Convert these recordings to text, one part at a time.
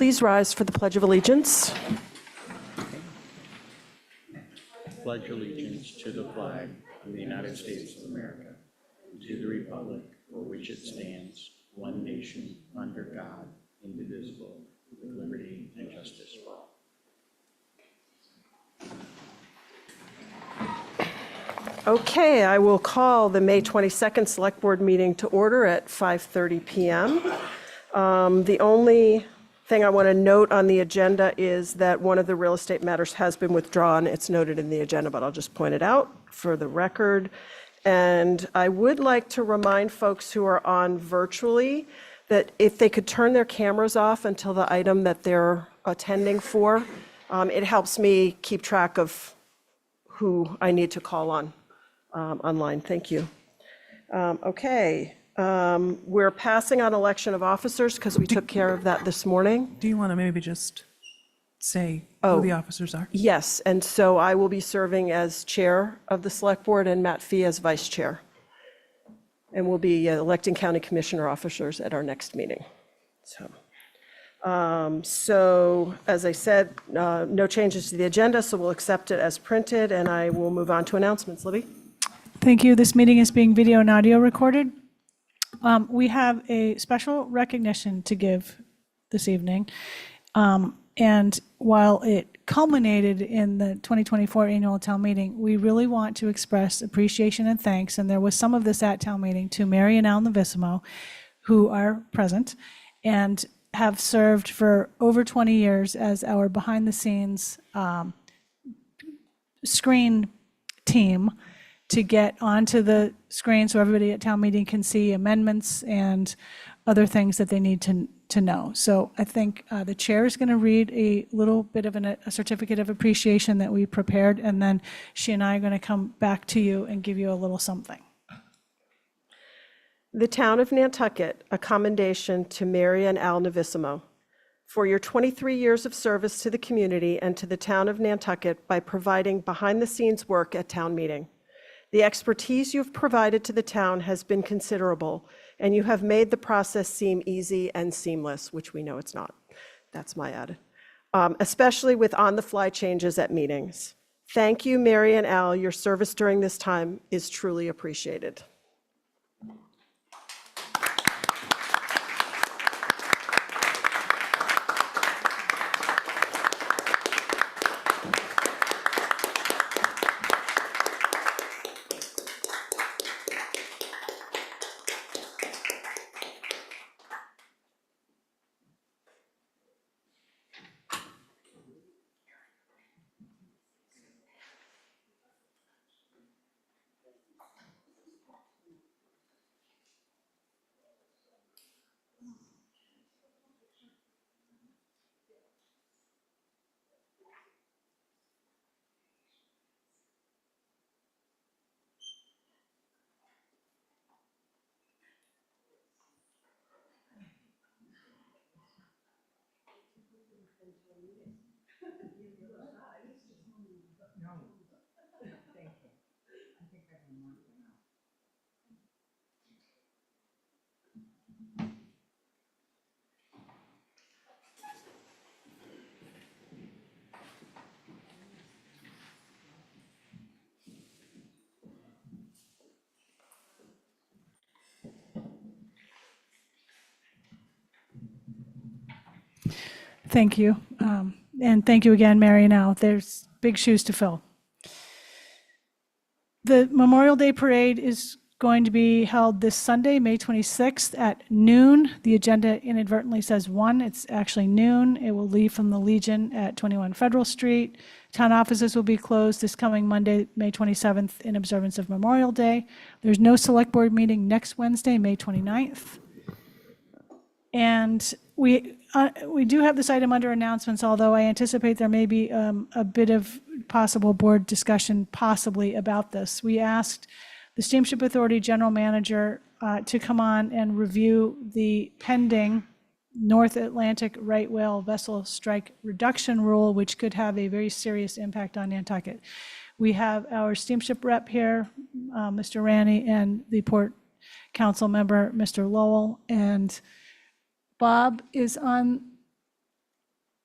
Please rise for the Pledge of Allegiance. Pledge allegiance to the flag of the United States of America, to the republic for which it stands, one nation, under God, indivisible, with liberty and justice for all. Okay, I will call the May 22nd Select Board meeting to order at 5:30 p.m. The only thing I want to note on the agenda is that one of the real estate matters has been withdrawn. It's noted in the agenda, but I'll just point it out for the record. And I would like to remind folks who are on virtually that if they could turn their cameras off until the item that they're attending for, it helps me keep track of who I need to call on online. Thank you. Okay. We're passing on election of officers because we took care of that this morning. Do you want to maybe just say who the officers are? Yes, and so I will be serving as chair of the select board and Matt Fee as vice chair. And we'll be electing county commissioner officers at our next meeting. So as I said, no changes to the agenda, so we'll accept it as printed, and I will move on to announcements. Libby? Thank you. This meeting is being video and audio recorded. We have a special recognition to give this evening. And while it culminated in the 2024 annual town meeting, we really want to express appreciation and thanks. And there was some of this at town meeting to Mary and Al Novissimo, who are present and have served for over 20 years as our behind the scenes screen team to get onto the screen so everybody at town meeting can see amendments and other things that they need to know. So I think the chair is going to read a little bit of a certificate of appreciation that we prepared, and then she and I are going to come back to you and give you a little something. The town of Nantucket, a commendation to Mary and Al Novissimo for your 23 years of service to the community and to the town of Nantucket by providing behind-the-scenes work at town meeting. The expertise you've provided to the town has been considerable, and you have made the process seem easy and seamless, which we know it's not. That's my add. Especially with on-the-fly changes at meetings. Thank you, Mary and Al. Your service during this time is truly appreciated. Thank you. And thank you again, Mary and Al. There's big shoes to fill. The Memorial Day Parade is going to be held this Sunday, May 26th at noon. The agenda inadvertently says 1. It's actually noon. It will leave from the Legion at 21 Federal Street. Town offices will be closed this coming Monday, May 27th, in observance of Memorial Day. There's no select board meeting next Wednesday, May 29th. And we do have this item under announcements, although I anticipate there may be a bit of possible board discussion possibly about this. We asked the Steamship Authority General Manager to come on and review the pending North Atlantic right whale vessel strike reduction rule, which could have a very serious impact on Nantucket. We have our steamship rep here, Mr. Ranney, and the Port Council member, Mr. Lowell, and Bob is on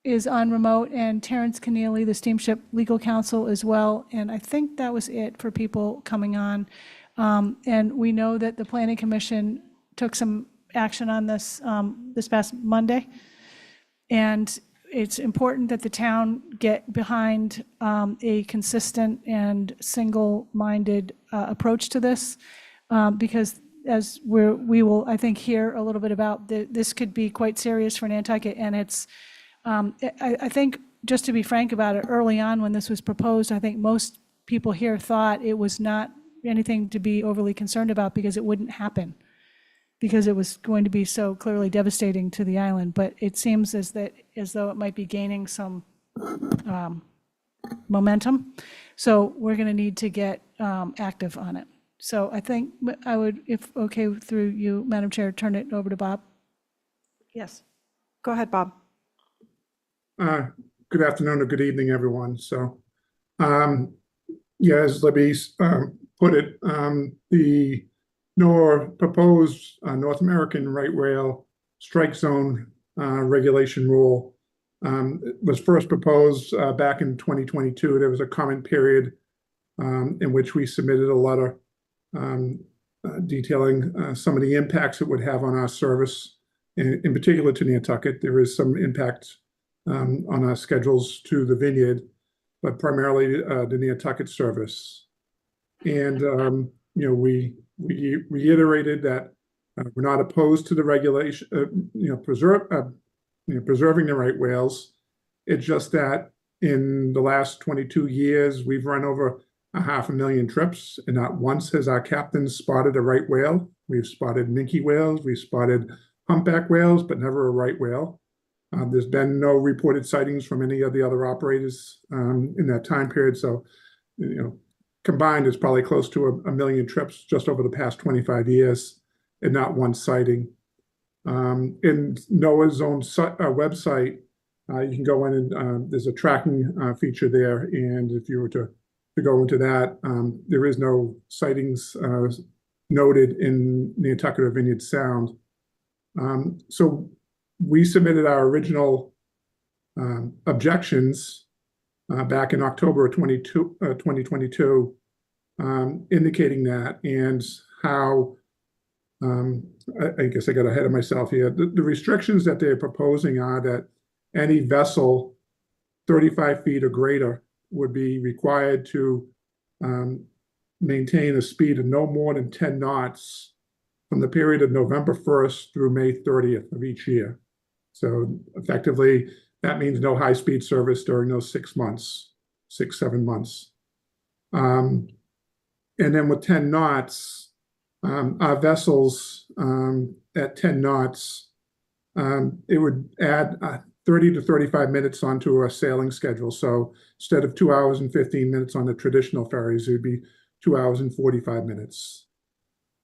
is on remote, and Terrence Keneally, the Steamship legal counsel as well. And I think that was it for people coming on. And we know that the Planning Commission took some action on this this past Monday. And it's important that the town get behind a consistent and single-minded approach to this, because as we will, I think, hear a little bit about, this could be quite serious for Nantucket. And it's, I think, just to be frank about it, early on when this was proposed, I think most people here thought it was not anything to be overly concerned about because it wouldn't happen, because it was going to be so clearly devastating to the island. But it seems as though it might be gaining some momentum. So we're going to need to get active on it. So I think I would, if okay through you, Madam Chair, turn it over to Bob. Yes. Go ahead, Bob. Good afternoon or good evening, everyone. So, yeah, as Libby put it, the proposed North American right whale strike zone regulation rule was first proposed back in 2022. There was a comment period in which we submitted a letter detailing some of the impacts it would have on our service, in particular to Nantucket. There is some impact on our schedules to the Vineyard, but primarily the Nantucket service. And we reiterated that we're not opposed to the regulation, preserving the right whales. It's just that in the last 22 years, we've run over 500,000 trips, and not once has our captain spotted a right whale. We've spotted minke whales, we've spotted humpback whales, but never a right whale. There's been no reported sightings from any of the other operators in that time period. So, combined, it's probably close to a million trips just over the past 25 years, and not one sighting. In NOAA's own website, you can go in and there's a tracking feature there. And if you were to go into that, there is no sightings noted in Nantucket or Vineyard Sound. So we submitted our original objections back in October of 2022, indicating that, and how, I guess I got ahead of myself here. The restrictions that they're proposing are that any vessel 35 feet or greater would be required to maintain a speed of no more than 10 knots from the period of November 1st through May 30th of each year. So effectively, that means no high-speed service during those 6 months, 7 months. And then with 10 knots, our vessels at 10 knots, it would add 30 to 35 minutes onto our sailing schedule. So instead of 2 hours and 15 minutes on the traditional ferries, it would be 2 hours and 45 minutes.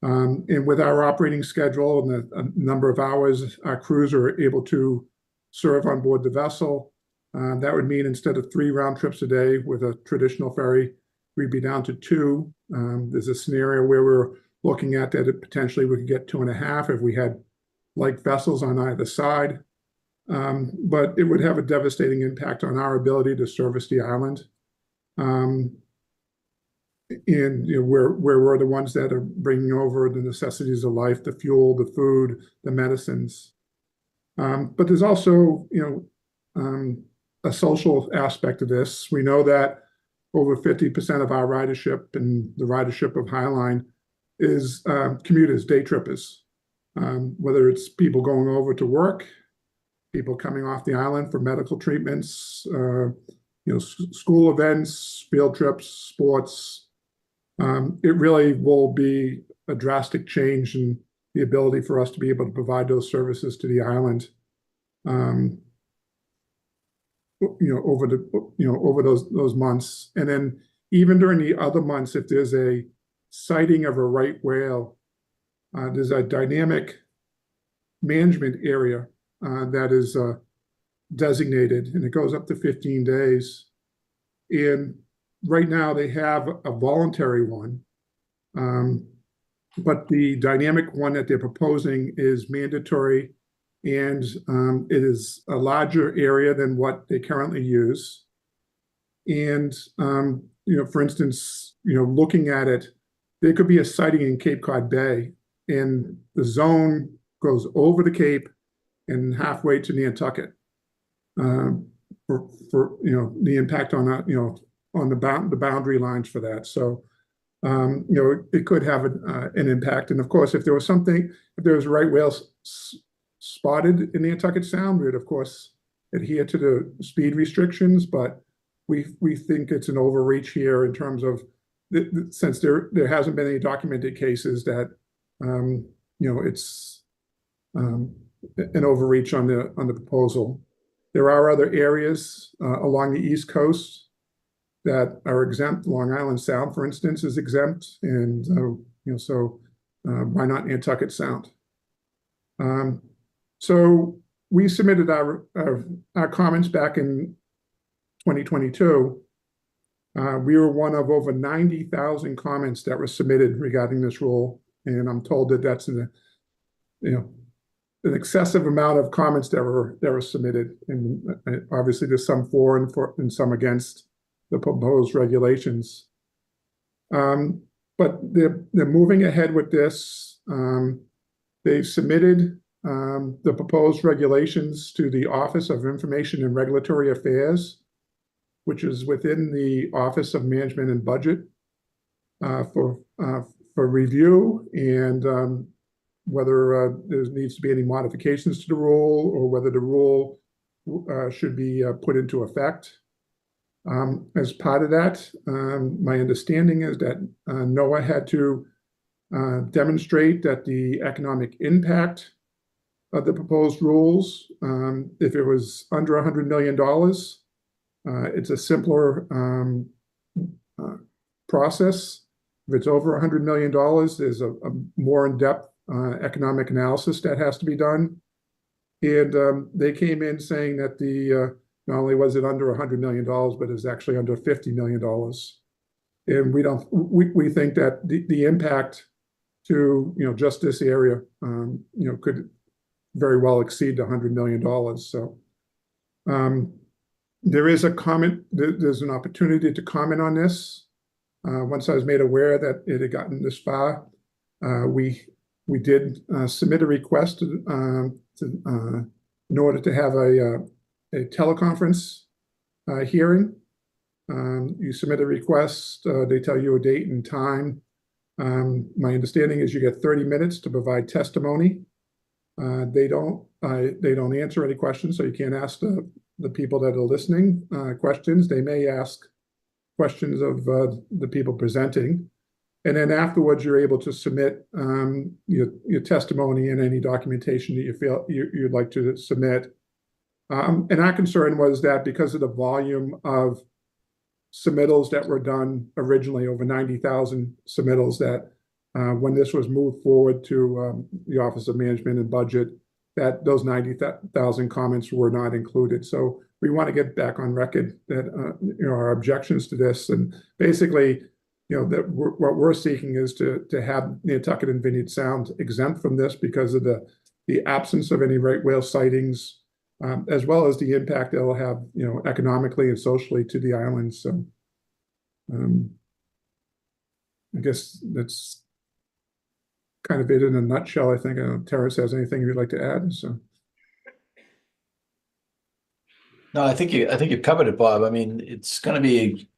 And with our operating schedule and the number of hours our crews are able to serve on board the vessel, that would mean instead of 3 round trips a day with a traditional ferry, we'd be down to 2. There's a scenario where we're looking at that potentially we could get 2.5 if we had light vessels on either side. But it would have a devastating impact on our ability to service the island. And where we're the ones that are bringing over the necessities of life, the fuel, the food, the medicines. But there's also, a social aspect of this. We know that over 50% of our ridership and the ridership of Highline is commuters, day trippers. Whether it's people going over to work, people coming off the island for medical treatments, school events, field trips, sports. It really will be a drastic change in the ability for us to be able to provide those services to the island. Over those months, and then even during the other months, if there's a sighting of a right whale, there's a dynamic management area that is designated, and it goes up to 15 days. And right now they have a voluntary one, but the dynamic one that they're proposing is mandatory and it is a larger area than what they currently use. And for instance, looking at it, there could be a sighting in Cape Cod Bay, and the zone goes over the Cape and halfway to Nantucket. For the impact on on the boundary lines for that. So it could have an impact. And of course, if there was right whales spotted in Nantucket Sound, we would of course adhere to the speed restrictions. But we think it's an overreach here in terms of since there hasn't been any documented cases that it's an overreach on the proposal. There are other areas along the East Coast that are exempt. Long Island Sound, for instance, is exempt, and so why not Nantucket Sound? So we submitted our comments back in 2022. We were one of over 90,000 comments that were submitted regarding this rule, and I'm told that that's an excessive amount of comments that were submitted, and obviously there's some for and some against the proposed regulations. But they're moving ahead with this. They've submitted the proposed regulations to the Office of Information and Regulatory Affairs, which is within the Office of Management and Budget, for review, and whether there needs to be any modifications to the rule, or whether the rule should be put into effect. As part of that, my understanding is that NOAA had to demonstrate that the economic impact of the proposed rules, if it was under $100 million, it's a simpler process. If it's over $100 million, there's a more in-depth economic analysis that has to be done. And they came in saying that not only was it under $100 million, but it's actually under $50 million. And we think that the impact to just this area could very well exceed $100 million. So there is a comment. There's an opportunity to comment on this. Once I was made aware that it had gotten this far, we did submit a request in order to have a teleconference hearing. You submit a request, they tell you a date and time. My understanding is you get 30 minutes to provide testimony. They don't answer any questions, so you can't ask the people that are listening questions. They may ask questions of the people presenting. And then afterwards, you're able to submit your testimony and any documentation that you feel you'd like to submit. And our concern was that because of the volume of submittals that were done originally, over 90,000 submittals, that when this was moved forward to the Office of Management and Budget, that those 90,000 comments were not included. So we want to get back on record that our objections to this, and basically, that what we're seeking is to have Nantucket and Vineyard Sound exempt from this because of the absence of any right whale sightings, as well as the impact it'll have, economically and socially to the islands. So, I guess that's kind of it in a nutshell. I think Terrence has anything you'd like to add. So. No, I think you've covered it, Bob. I mean, it's going to be,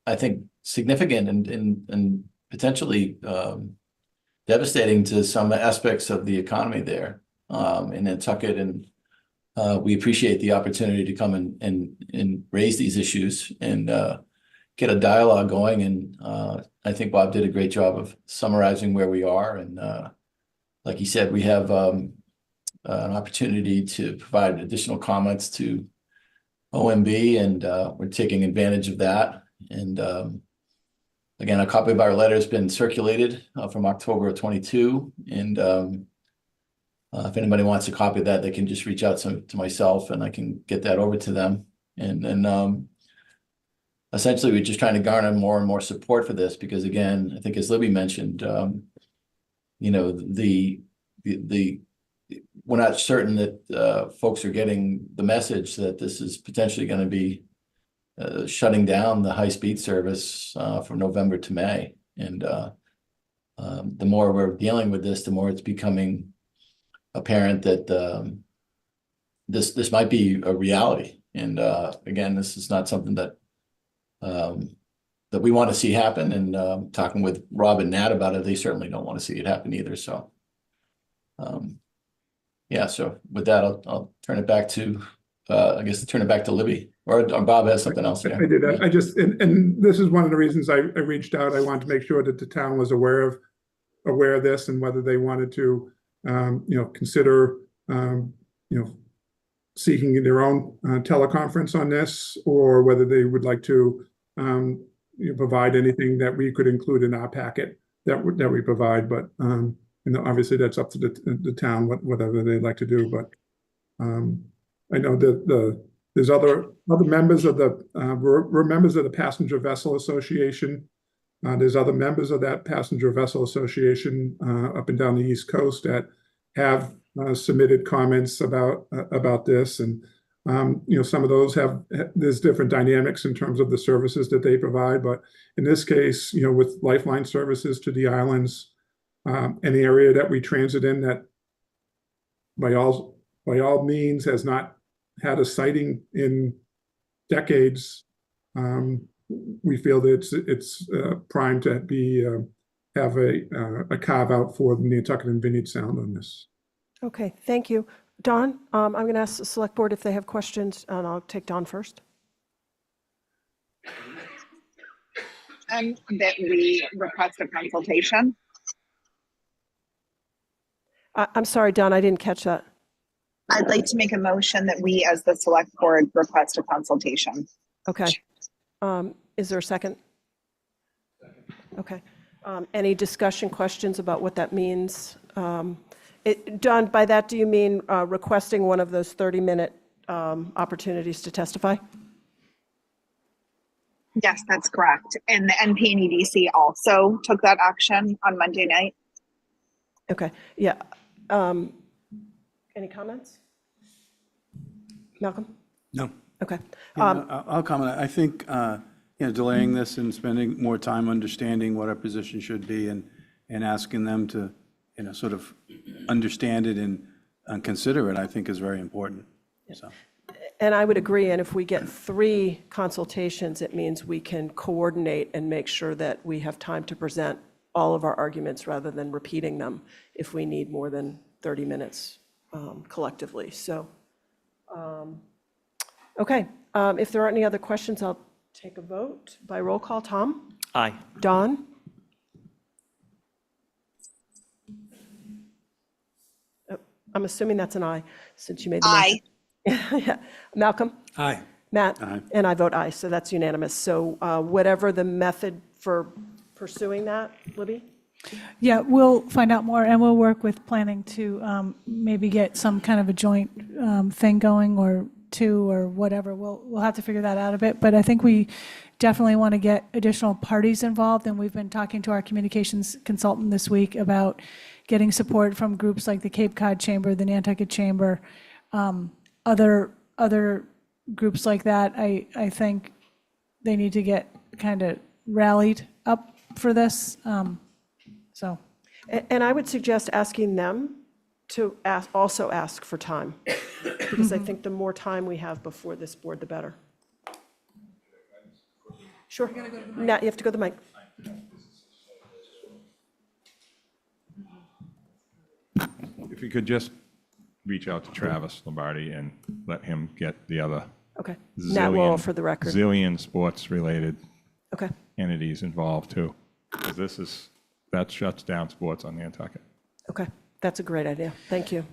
I think, significant and potentially devastating to some aspects of the economy there in Nantucket, and we appreciate the opportunity to come and raise these issues and get a dialogue going. And I think Bob did a great job of summarizing where we are. And like he said, we have an opportunity to provide additional comments to OMB, and we're taking advantage of that. And again, a copy of our letter has been circulated from October of 22. And if anybody wants a copy of that, they can just reach out to myself, and I can get that over to them. And then essentially, we're just trying to garner more and more support for this, because again, I think as Libby mentioned, we're not certain that folks are getting the message that this is potentially going to be shutting down the high-speed service from November to May. And the more we're dealing with this, the more it's becoming apparent that this might be a reality. And again, this is not something that that we want to see happen. And talking with Rob and Nat about it, they certainly don't want to see it happen either. So yeah, so with that, I'll turn it back to I guess turn it back to Libby, or Bob has something else. Yeah. I did. I just, and this is one of the reasons I reached out. I wanted to make sure that the town was aware of this, and whether they wanted to, consider, seeking their own teleconference on this, or whether they would like to provide anything that we could include in our packet that we provide. But obviously that's up to the town, whatever they'd like to do. But I know that there's other members of we're members of the Passenger Vessel Association. There's other members of that Passenger Vessel Association up and down the East Coast that have submitted comments about this, and some of those there's different dynamics in terms of the services that they provide. But in this case, with Lifeline services to the islands, any area that we transit in that by all means has not had a sighting in decades, we feel that it's primed to have a carve out for the Nantucket and Vineyard Sound on this. Okay, thank you. Don, I'm going to ask the select board if they have questions, and I'll take Don first. That we request a consultation. I'm sorry, Don, I didn't catch that. I'd like to make a motion that we, as the select board, request a consultation. Okay. Is there a second? Okay. Any discussion, questions about what that means? Don, by that, do you mean requesting one of those 30-minute opportunities to testify? Yes, that's correct. And the NP and EDC also took that action on Monday night. Okay, yeah. Any comments? Malcolm? No. Okay. I'll comment. I think, delaying this and spending more time understanding what our position should be and asking them to, sort of understand it and consider it, I think is very important. So. And I would agree, and if we get 3 consultations, it means we can coordinate and make sure that we have time to present all of our arguments rather than repeating them if we need more than 30 minutes collectively. So, okay, if there aren't any other questions, I'll take a vote by roll call. Tom? Aye. Don? I'm assuming that's an aye, since you made the motion. Aye. Yeah. Malcolm? Aye. Matt? Aye. And I vote aye, so that's unanimous. So whatever the method for pursuing that, Libby? Yeah, we'll find out more, and we'll work with planning to maybe get some kind of a joint thing going, or 2 or whatever. We'll have to figure that out a bit, but I think we definitely want to get additional parties involved, and we've been talking to our communications consultant this week about getting support from groups like the Cape Cod Chamber, the Nantucket Chamber, other groups like that. I think they need to get kind of rallied up for this. So, And I would suggest asking them to also ask for time, because I think the more time we have before this board, the better. Sure. Nat, you have to go to the mic. If you could just reach out to Travis Lombardi and let him get the other Okay. Nat Wall zillion, for the record. zillion sports-related Okay. entities involved too. Because that shuts down sports on Nantucket. Okay. That's a great idea. Thank you.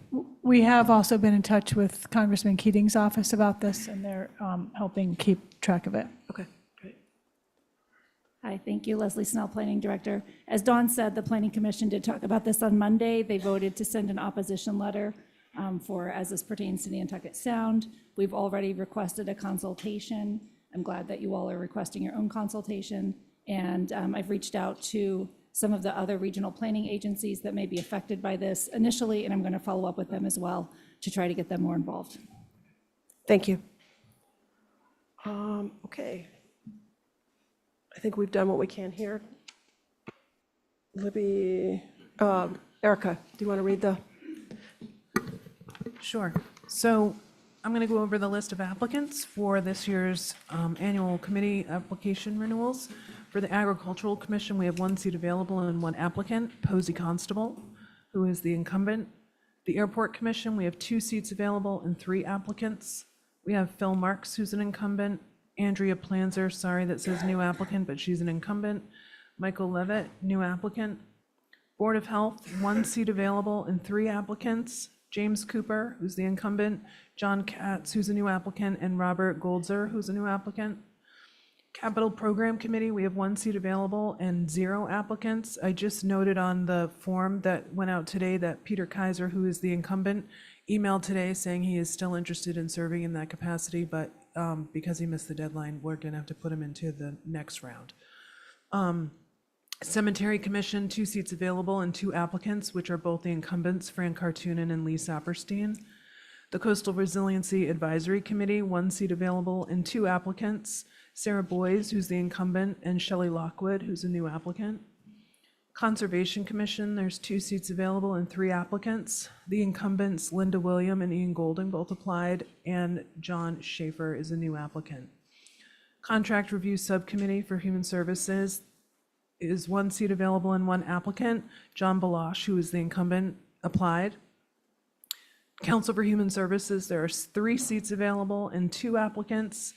we have also been in touch with Congressman Keating's office about this, and they're helping keep track of it. Okay. Great. Hi, thank you, Leslie Snell, Planning Director. As Dawn said, the Planning Commission did talk about this on Monday. They voted to send an opposition letter as this pertains to Nantucket Sound. We've already requested a consultation. I'm glad that you all are requesting your own consultation. And I've reached out to some of the other regional planning agencies that may be affected by this initially, and I'm going to follow up with them as well to try to get them more involved. Thank you. Okay. I think we've done what we can here. Libby, Erica, do you want to read the? Sure. So I'm going to go over the list of applicants for this year's annual committee application renewals. For the Agricultural Commission, we have 1 seat available and 1 applicant, Posey Constable, who is the incumbent. The Airport Commission, we have 2 seats available and 3 applicants. We have Phil Marks, who's an incumbent. Andrea Planzer, sorry, that says new applicant, but she's an incumbent. Michael Levitt, new applicant. Board of Health, 1 seat available and 3 applicants. James Cooper, who's the incumbent. John Katz, who's a new applicant, and Robert Goldzer, who's a new applicant. Capital Program Committee, we have 1 seat available and 0 applicants. I just noted on the form that went out today that Peter Kaiser, who is the incumbent, emailed today saying he is still interested in serving in that capacity, but because he missed the deadline, we're going to have to put him into the next round. Cemetery Commission, 2 seats available and 2 applicants, which are both the incumbents, Fran Cartoonen and Lee Saperstein. The Coastal Resiliency Advisory Committee, 1 seat available and 2 applicants, Sarah Boyes, who's the incumbent, and Shelley Lockwood, who's a new applicant. Conservation Commission, there's 2 seats available and 3 applicants. The incumbents, Linda William and Ian Golding, both applied, and John Schaefer is a new applicant. Contract Review Subcommittee for Human Services is 1 seat available and 1 applicant. John Balash, who is the incumbent, applied. Council for Human Services, there are 3 seats available and 2 applicants.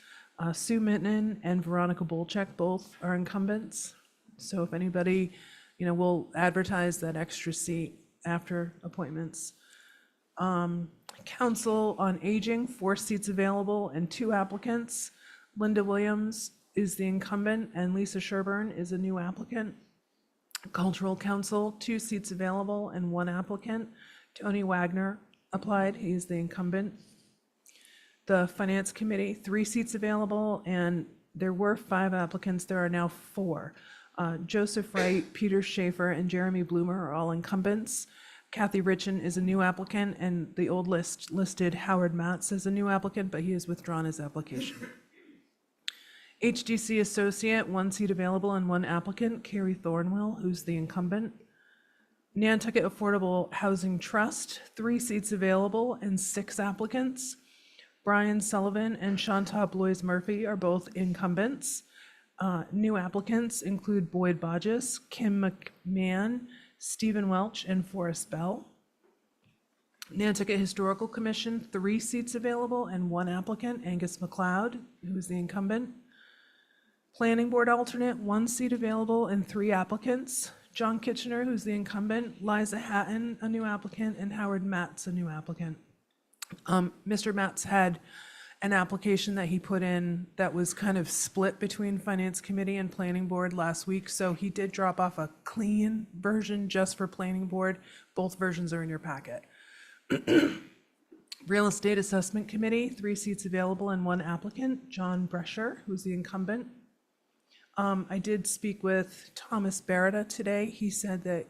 Sue Minton and Veronica Bolchek both are incumbents. So if anybody, we'll advertise that extra seat after appointments. Council on Aging, 4 seats available and 2 applicants. Linda Williams is the incumbent and Lisa Sherburne is a new applicant. Cultural Council, 2 seats available and 1 applicant. Tony Wagner applied, he's the incumbent. The Finance Committee, 3 seats available, and there were 5 applicants, there are now 4. Joseph Wright, Peter Schaefer, and Jeremy Bloomer are all incumbents. Kathy Richen is a new applicant, and the old list listed Howard Matz as a new applicant, but he has withdrawn his application. HDC Associate, 1 seat available and 1 applicant, Carrie Thornwell, who's the incumbent. Nantucket Affordable Housing Trust, 3 seats available and 6 applicants. Brian Sullivan and Chantal Blois-Murphy are both incumbents. New applicants include Boyd Bodges, Kim McMahon, Stephen Welch, and Forrest Bell. Nantucket Historical Commission, 3 seats available and 1 applicant, Angus McLeod, who is the incumbent. Planning Board Alternate, 1 seat available and 3 applicants. John Kitchener, who's the incumbent, Liza Hatton, a new applicant, and Howard Matz, a new applicant. Mr. Matz had an application that he put in that was kind of split between Finance Committee and Planning Board last week, so he did drop off a clean version just for Planning Board. Both versions are in your packet. Real Estate Assessment Committee, 3 seats available and 1 applicant, John Brescher, who's the incumbent. I did speak with Thomas Beretta today. He said that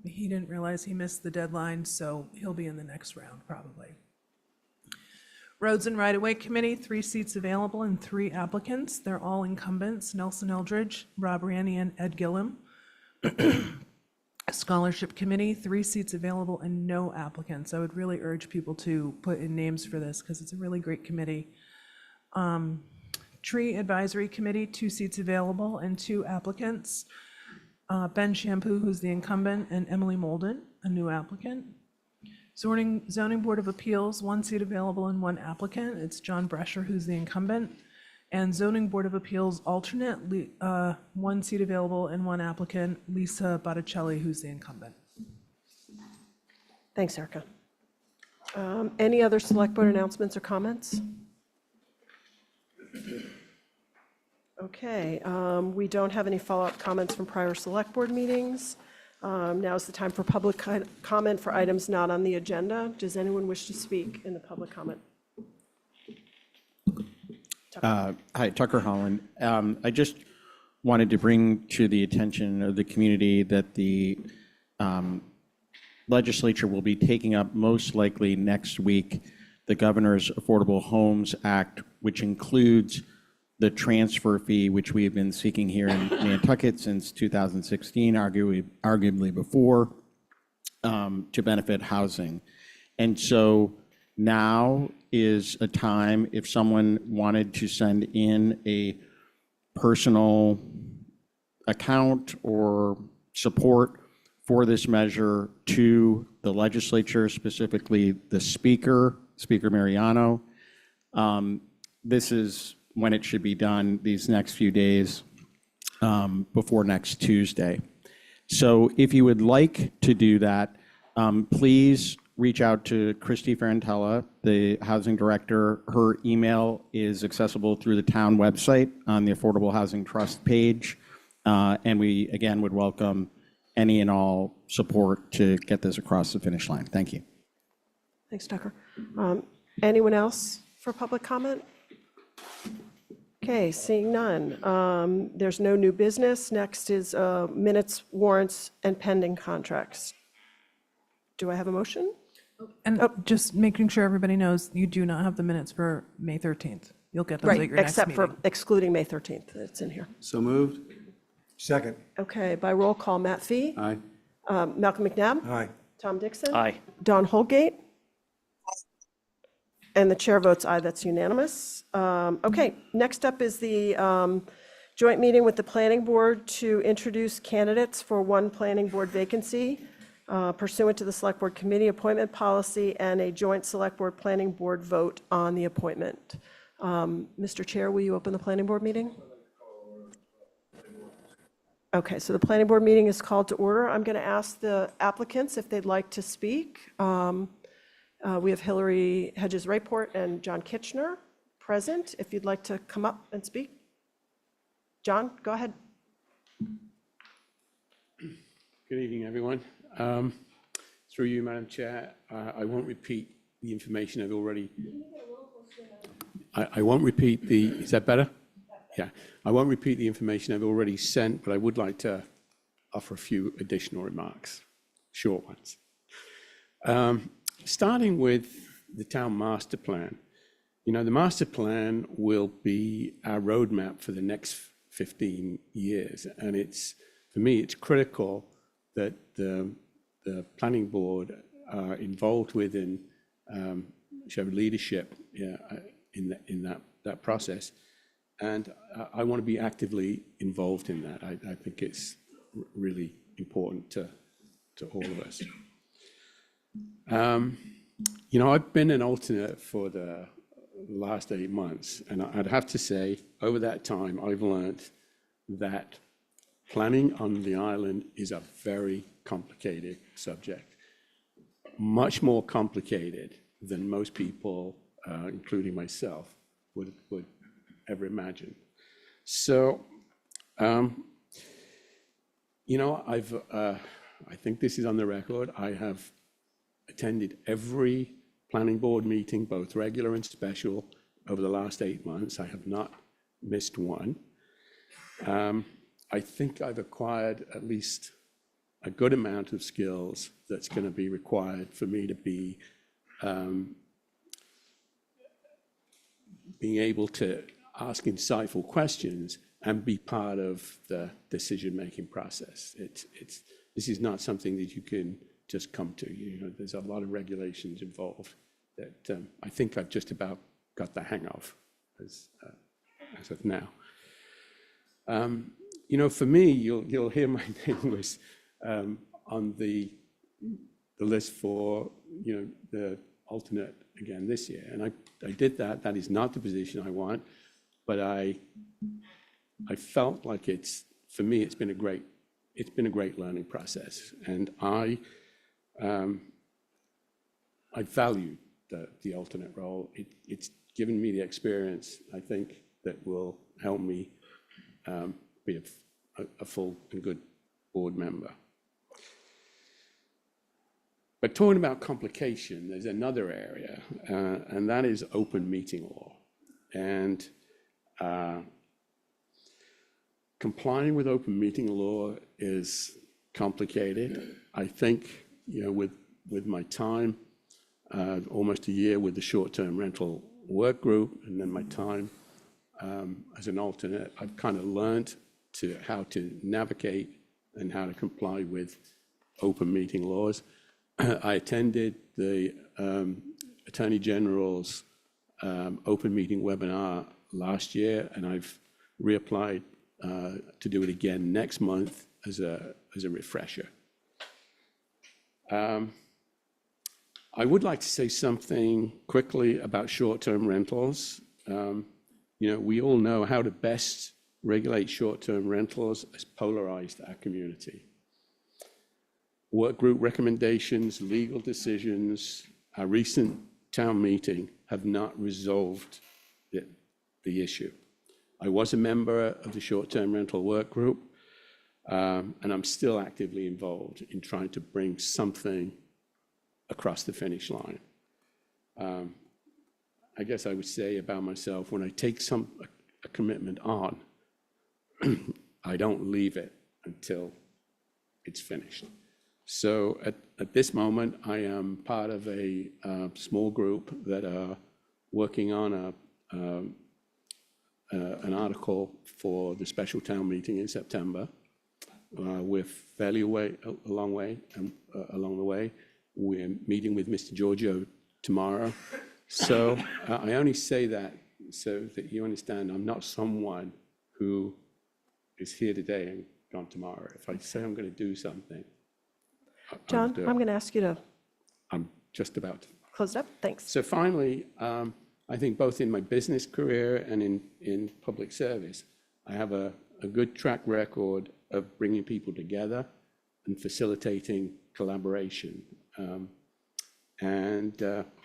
he didn't realize he missed the deadline, so he'll be in the next round probably. Roads and Right-of-Way Committee, 3 seats available and 3 applicants. They're all incumbents, Nelson Eldridge, Rob Ranny, and Ed Gillum. Scholarship Committee, 3 seats available and no applicants. I would really urge people to put in names for this because it's a really great committee. Tree Advisory Committee, 2 seats available and 2 applicants. Ben Shampoo, who's the incumbent, and Emily Molden, a new applicant. Zoning Board of Appeals, 1 seat available and 1 applicant. It's John Brescher, who's the incumbent. And Zoning Board of Appeals alternate, 1 seat available and 1 applicant, Lisa Botticelli, who's the incumbent. Thanks, Erica. Any other select board announcements or comments? Okay, we don't have any follow-up comments from prior select board meetings. Now is the time for public comment for items not on the agenda. Does anyone wish to speak in the public comment? Hi, Tucker Holland. I just wanted to bring to the attention of the community that the legislature will be taking up most likely next week the Governor's Affordable Homes Act, which includes the transfer fee, which we have been seeking here in Nantucket since 2016, arguably before, to benefit housing. And so now is a time, if someone wanted to send in a personal account or support for this measure to the legislature, specifically the Speaker, Speaker Mariano. This is when it should be done these next few days before next Tuesday. So if you would like to do that, please reach out to Christy Ferrantella, the housing director. Her email is accessible through the town website on the Affordable Housing Trust page. And we, again, would welcome any and all support to get this across the finish line. Thank you. Thanks, Tucker. Anyone else for public comment? Okay, seeing none. There's no new business. Next is minutes, warrants, and pending contracts. Do I have a motion? And just making sure everybody knows, you do not have the minutes for May 13th. You'll get those at Right, your next except meeting. for excluding May 13th. It's in here. So moved? Second. Okay, by roll call, Matt Fee. Aye. Malcolm McNabb. Aye. Tom Dixon. Aye. Don Holgate. And the chair votes aye, that's unanimous. Okay, next up is the joint meeting with the planning board to introduce candidates for one planning board vacancy pursuant to the select board committee appointment policy and a joint select board planning board vote on the appointment. Mr. Chair, will you open the planning board meeting? Okay, so the planning board meeting is called to order. I'm going to ask the applicants if they'd like to speak. We have Hillary Hedges-Rayport and John Kitchener present. If you'd like to come up and speak. John, go ahead. Good evening, everyone. Through you, Madam Chair, I won't repeat the information I've already... I won't repeat the... Is that better? Yeah. I won't repeat the information I've already sent, but I would like to offer a few additional remarks, short ones. Starting with the town master plan. You know, the master plan will be our roadmap for the next 15 years. And it's, for me, it's critical that the planning board are involved within show leadership in that process. And I want to be actively involved in that. I think it's really important to all of us. You know, I've been an alternate for the last 8 months, and I'd have to say, over that time, I've learned that planning on the island is a very complicated subject, much more complicated than most people, including myself, would ever imagine. So, you know, I think this is on the record. I have attended every planning board meeting, both regular and special, over the last 8 months. I have not missed one. I think I've acquired at least a good amount of skills that's going to be required for me to be being able to ask insightful questions and be part of the decision-making process. This is not something that you can just come to. You know, there's a lot of regulations involved that I think I've just about got the hang of as of now. You know, for me, you'll hear my name was on the list for, you know, the alternate again this year, and I did that. That is not the position I want, but I felt like for me it's been a great learning process, and I valued the alternate role. It's given me the experience, I think, that will help me be a full and good board member. But talking about complication, there's another area, and that is open meeting law. And complying with open meeting law is complicated. I think, with my time, almost a year with the short-term rental work group, and then my time as an alternate, I've kind of learned how to navigate and how to comply with open meeting laws. I attended the Attorney General's open meeting webinar last year, and I've reapplied to do it again next month as a refresher. I would like to say something quickly about short-term rentals. We all know how to best regulate short-term rentals has polarized our community. Work group recommendations, legal decisions, our recent town meeting have not resolved the issue. I was a member of the short-term rental work group, and I'm still actively involved in trying to bring something across the finish line. I guess I would say about myself, when I take a commitment on, I don't leave it until it's finished. So at this moment, I am part of a small group that are working on an article for the special town meeting in September. We're fairly along the way. We're meeting with Mr. Giorgio tomorrow. So I only say that so that you understand I'm not someone who is here today and gone tomorrow. If I say I'm going to do something, John, I'm going to ask you to I'm just about to. close it up. Thanks. So finally, I think both in my business career and in public service, I have a good track record of bringing people together and facilitating collaboration. And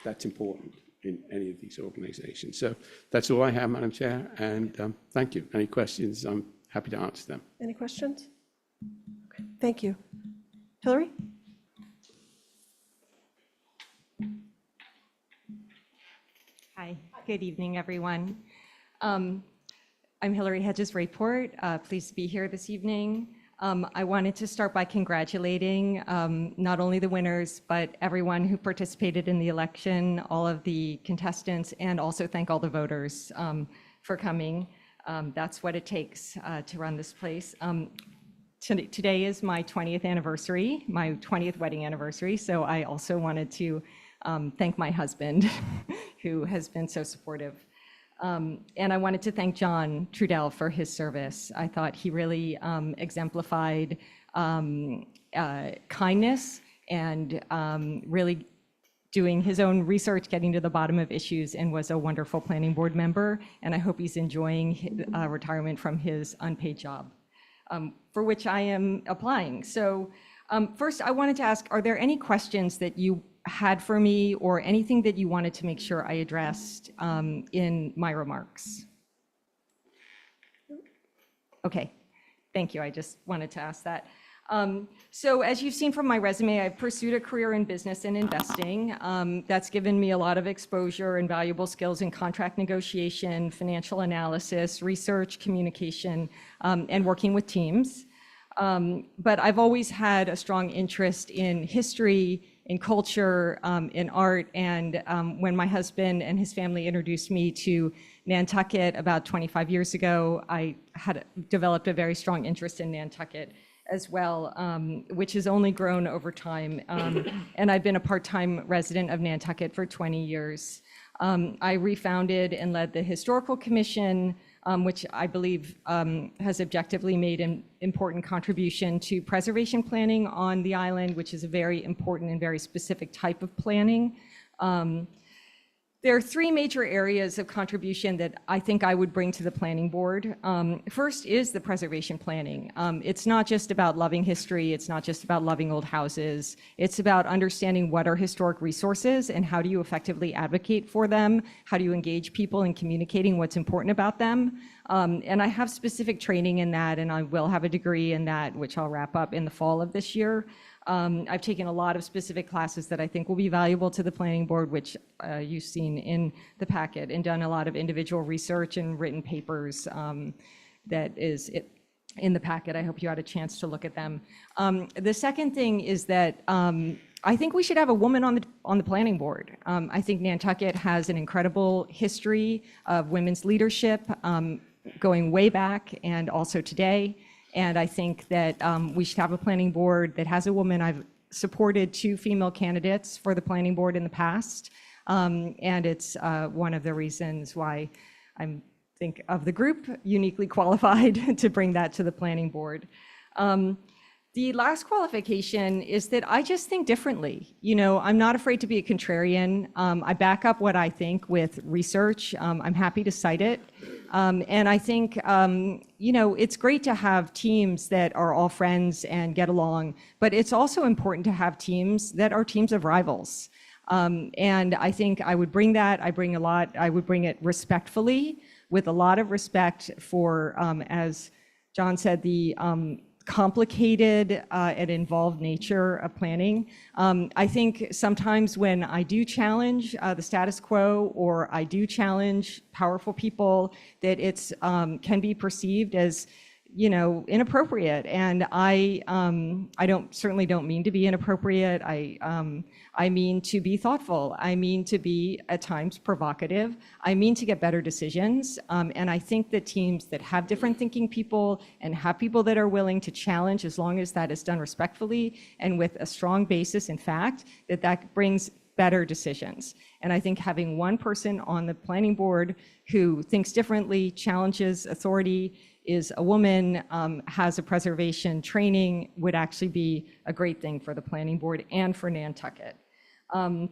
that's important in any of these organizations. So that's all I have, Madam Chair, and thank you. Any questions, I'm happy to answer them. Any questions? Okay, thank you. Hillary? Hi, good evening, everyone. I'm Hillary Hedges-Rayport. Pleased to be here this evening. I wanted to start by congratulating not only the winners, but everyone who participated in the election, all of the contestants, and also thank all the voters for coming. That's what it takes to run this place. Today is my 20th anniversary, my 20th wedding anniversary, so I also wanted to thank my husband, who has been so supportive. And I wanted to thank John Trudell for his service. I thought he really exemplified kindness and really doing his own research, getting to the bottom of issues, and was a wonderful planning board member. And I hope he's enjoying retirement from his unpaid job, for which I am applying. So first, I wanted to ask, are there any questions that you had for me or anything that you wanted to make sure I addressed in my remarks? Okay, thank you. I just wanted to ask that. So as you've seen from my resume, I've pursued a career in business and investing. That's given me a lot of exposure and valuable skills in contract negotiation, financial analysis, research, communication, and working with teams. But I've always had a strong interest in history, in culture, in art, and when my husband and his family introduced me to Nantucket about 25 years ago, I had developed a very strong interest in Nantucket as well, which has only grown over time. And I've been a part-time resident of Nantucket for 20 years. I refounded and led the Historical Commission, which I believe has objectively made an important contribution to preservation planning on the island, which is a very important and very specific type of planning. There are three major areas of contribution that I think I would bring to the planning board. First is the preservation planning. It's not just about loving history. It's not just about loving old houses. It's about understanding what are historic resources and how do you effectively advocate for them? How do you engage people in communicating what's important about them? And I have specific training in that, and I will have a degree in that, which I'll wrap up in the fall of this year. I've taken a lot of specific classes that I think will be valuable to the planning board, which you've seen in the packet, and done a lot of individual research and written papers that is in the packet. I hope you had a chance to look at them. The second thing is that I think we should have a woman on the planning board. I think Nantucket has an incredible history of women's leadership, going way back and also today. And I think that we should have a planning board that has a woman. I've supported 2 female candidates for the planning board in the past. And it's one of the reasons why I'm think of the group uniquely qualified to bring that to the planning board. The last qualification is that I just think differently. You know, I'm not afraid to be a contrarian. I back up what I think with research. I'm happy to cite it. And I think, you know, it's great to have teams that are all friends and get along, but it's also important to have teams that are teams of rivals. And I think I would bring that. I would bring it respectfully, with a lot of respect for, as John said, the complicated and involved nature of planning. I think sometimes when I do challenge the status quo, or I do challenge powerful people, that it's can be perceived as, you know, inappropriate. And I certainly don't mean to be inappropriate. I mean to be thoughtful. I mean to be at times provocative. I mean to get better decisions. And I think that teams that have different thinking people and have people that are willing to challenge, as long as that is done respectfully and with a strong basis in fact, that brings better decisions. And I think having one person on the planning board who thinks differently, challenges authority, is a woman, has a preservation training, would actually be a great thing for the planning board and for Nantucket. I'm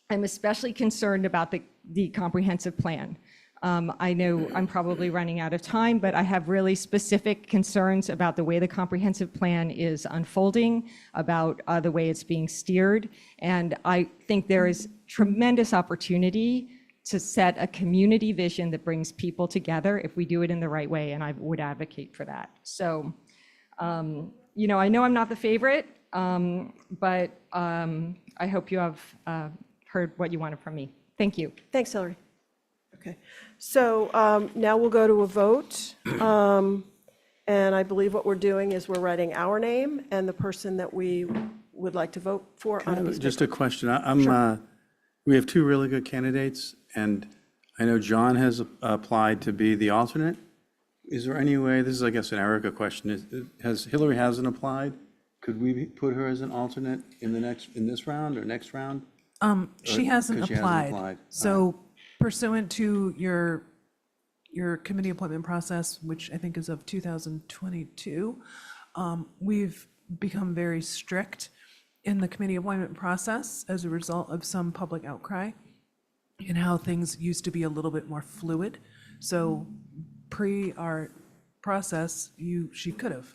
especially concerned about the comprehensive plan. I know I'm probably running out of time, but I have really specific concerns about the way the comprehensive plan is unfolding, about the way it's being steered. And I think there is tremendous opportunity to set a community vision that brings people together if we do it in the right way, and I would advocate for that. So, you know I'm not the favorite, but I hope you have heard what you wanted from me. Thank you. Thanks, Hillary. Okay, so now we'll go to a vote. And I believe what we're doing is we're writing our name and the person that we would like to vote for on a piece of Just a paper. question. We have 2 really good candidates, and I know John has applied to be the alternate. Is there any way, this is, I guess, an Erica question, Hillary hasn't applied? Could we put her as an alternate in this round or next round? She hasn't Because she hasn't applied. applied. So pursuant to your committee appointment process, which I think is of 2022, we've become very strict in the committee appointment process as a result of some public outcry and how things used to be a little bit more fluid. So pre our process, she could have.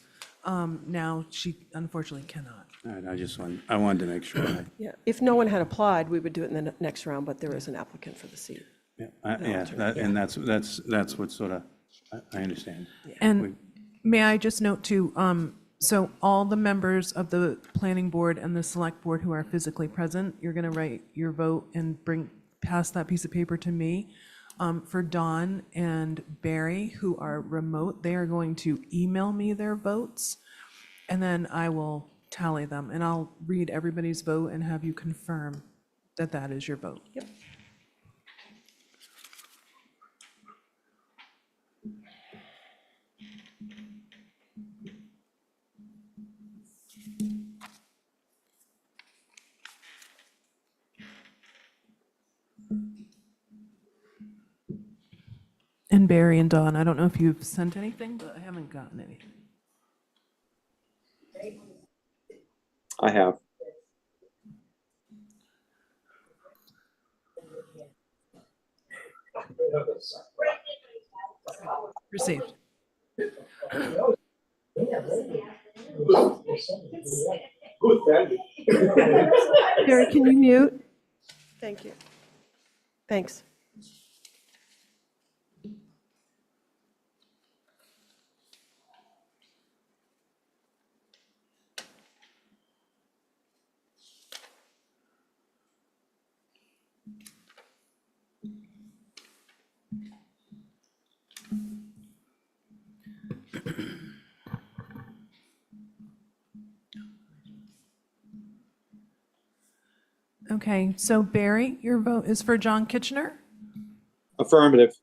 Now she unfortunately cannot. All right, I wanted to make sure. Yeah, if no one had applied, we would do it in the next round, but there is an applicant for the seat. And that's what sort of, I understand. And may I just note too, so all the members of the planning board and the select board who are physically present, you're going to write your vote and pass that piece of paper to me. For Dawn and Barry, who are remote, they are going to email me their votes, and then I will tally them, and I'll read everybody's vote and have you confirm that that is your vote. Yep. And Barry and Dawn, I don't know if you've sent anything, but I haven't gotten anything. I have. Received. Barry, can you mute? Thank you. Thanks. Okay, so Barry, your vote is for John Kitchener? Affirmative.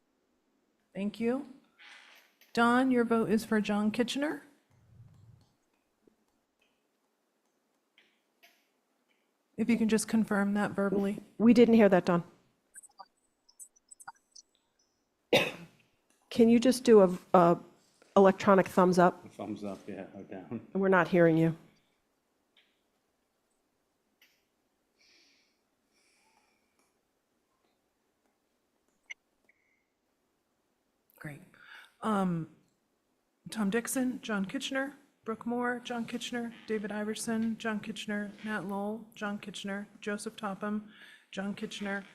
Thank you. Don, your vote is for John Kitchener? If you can just confirm that verbally. We didn't hear that, Don. Can you just do a electronic thumbs up? Thumbs up, yeah, or down. We're not hearing you. Great. Tom Dixon, John Kitchener, Brooke Moore, John Kitchener, David Iverson, John Kitchener, Nat Lowell, John Kitchener, Joseph Topham, John Kitchener,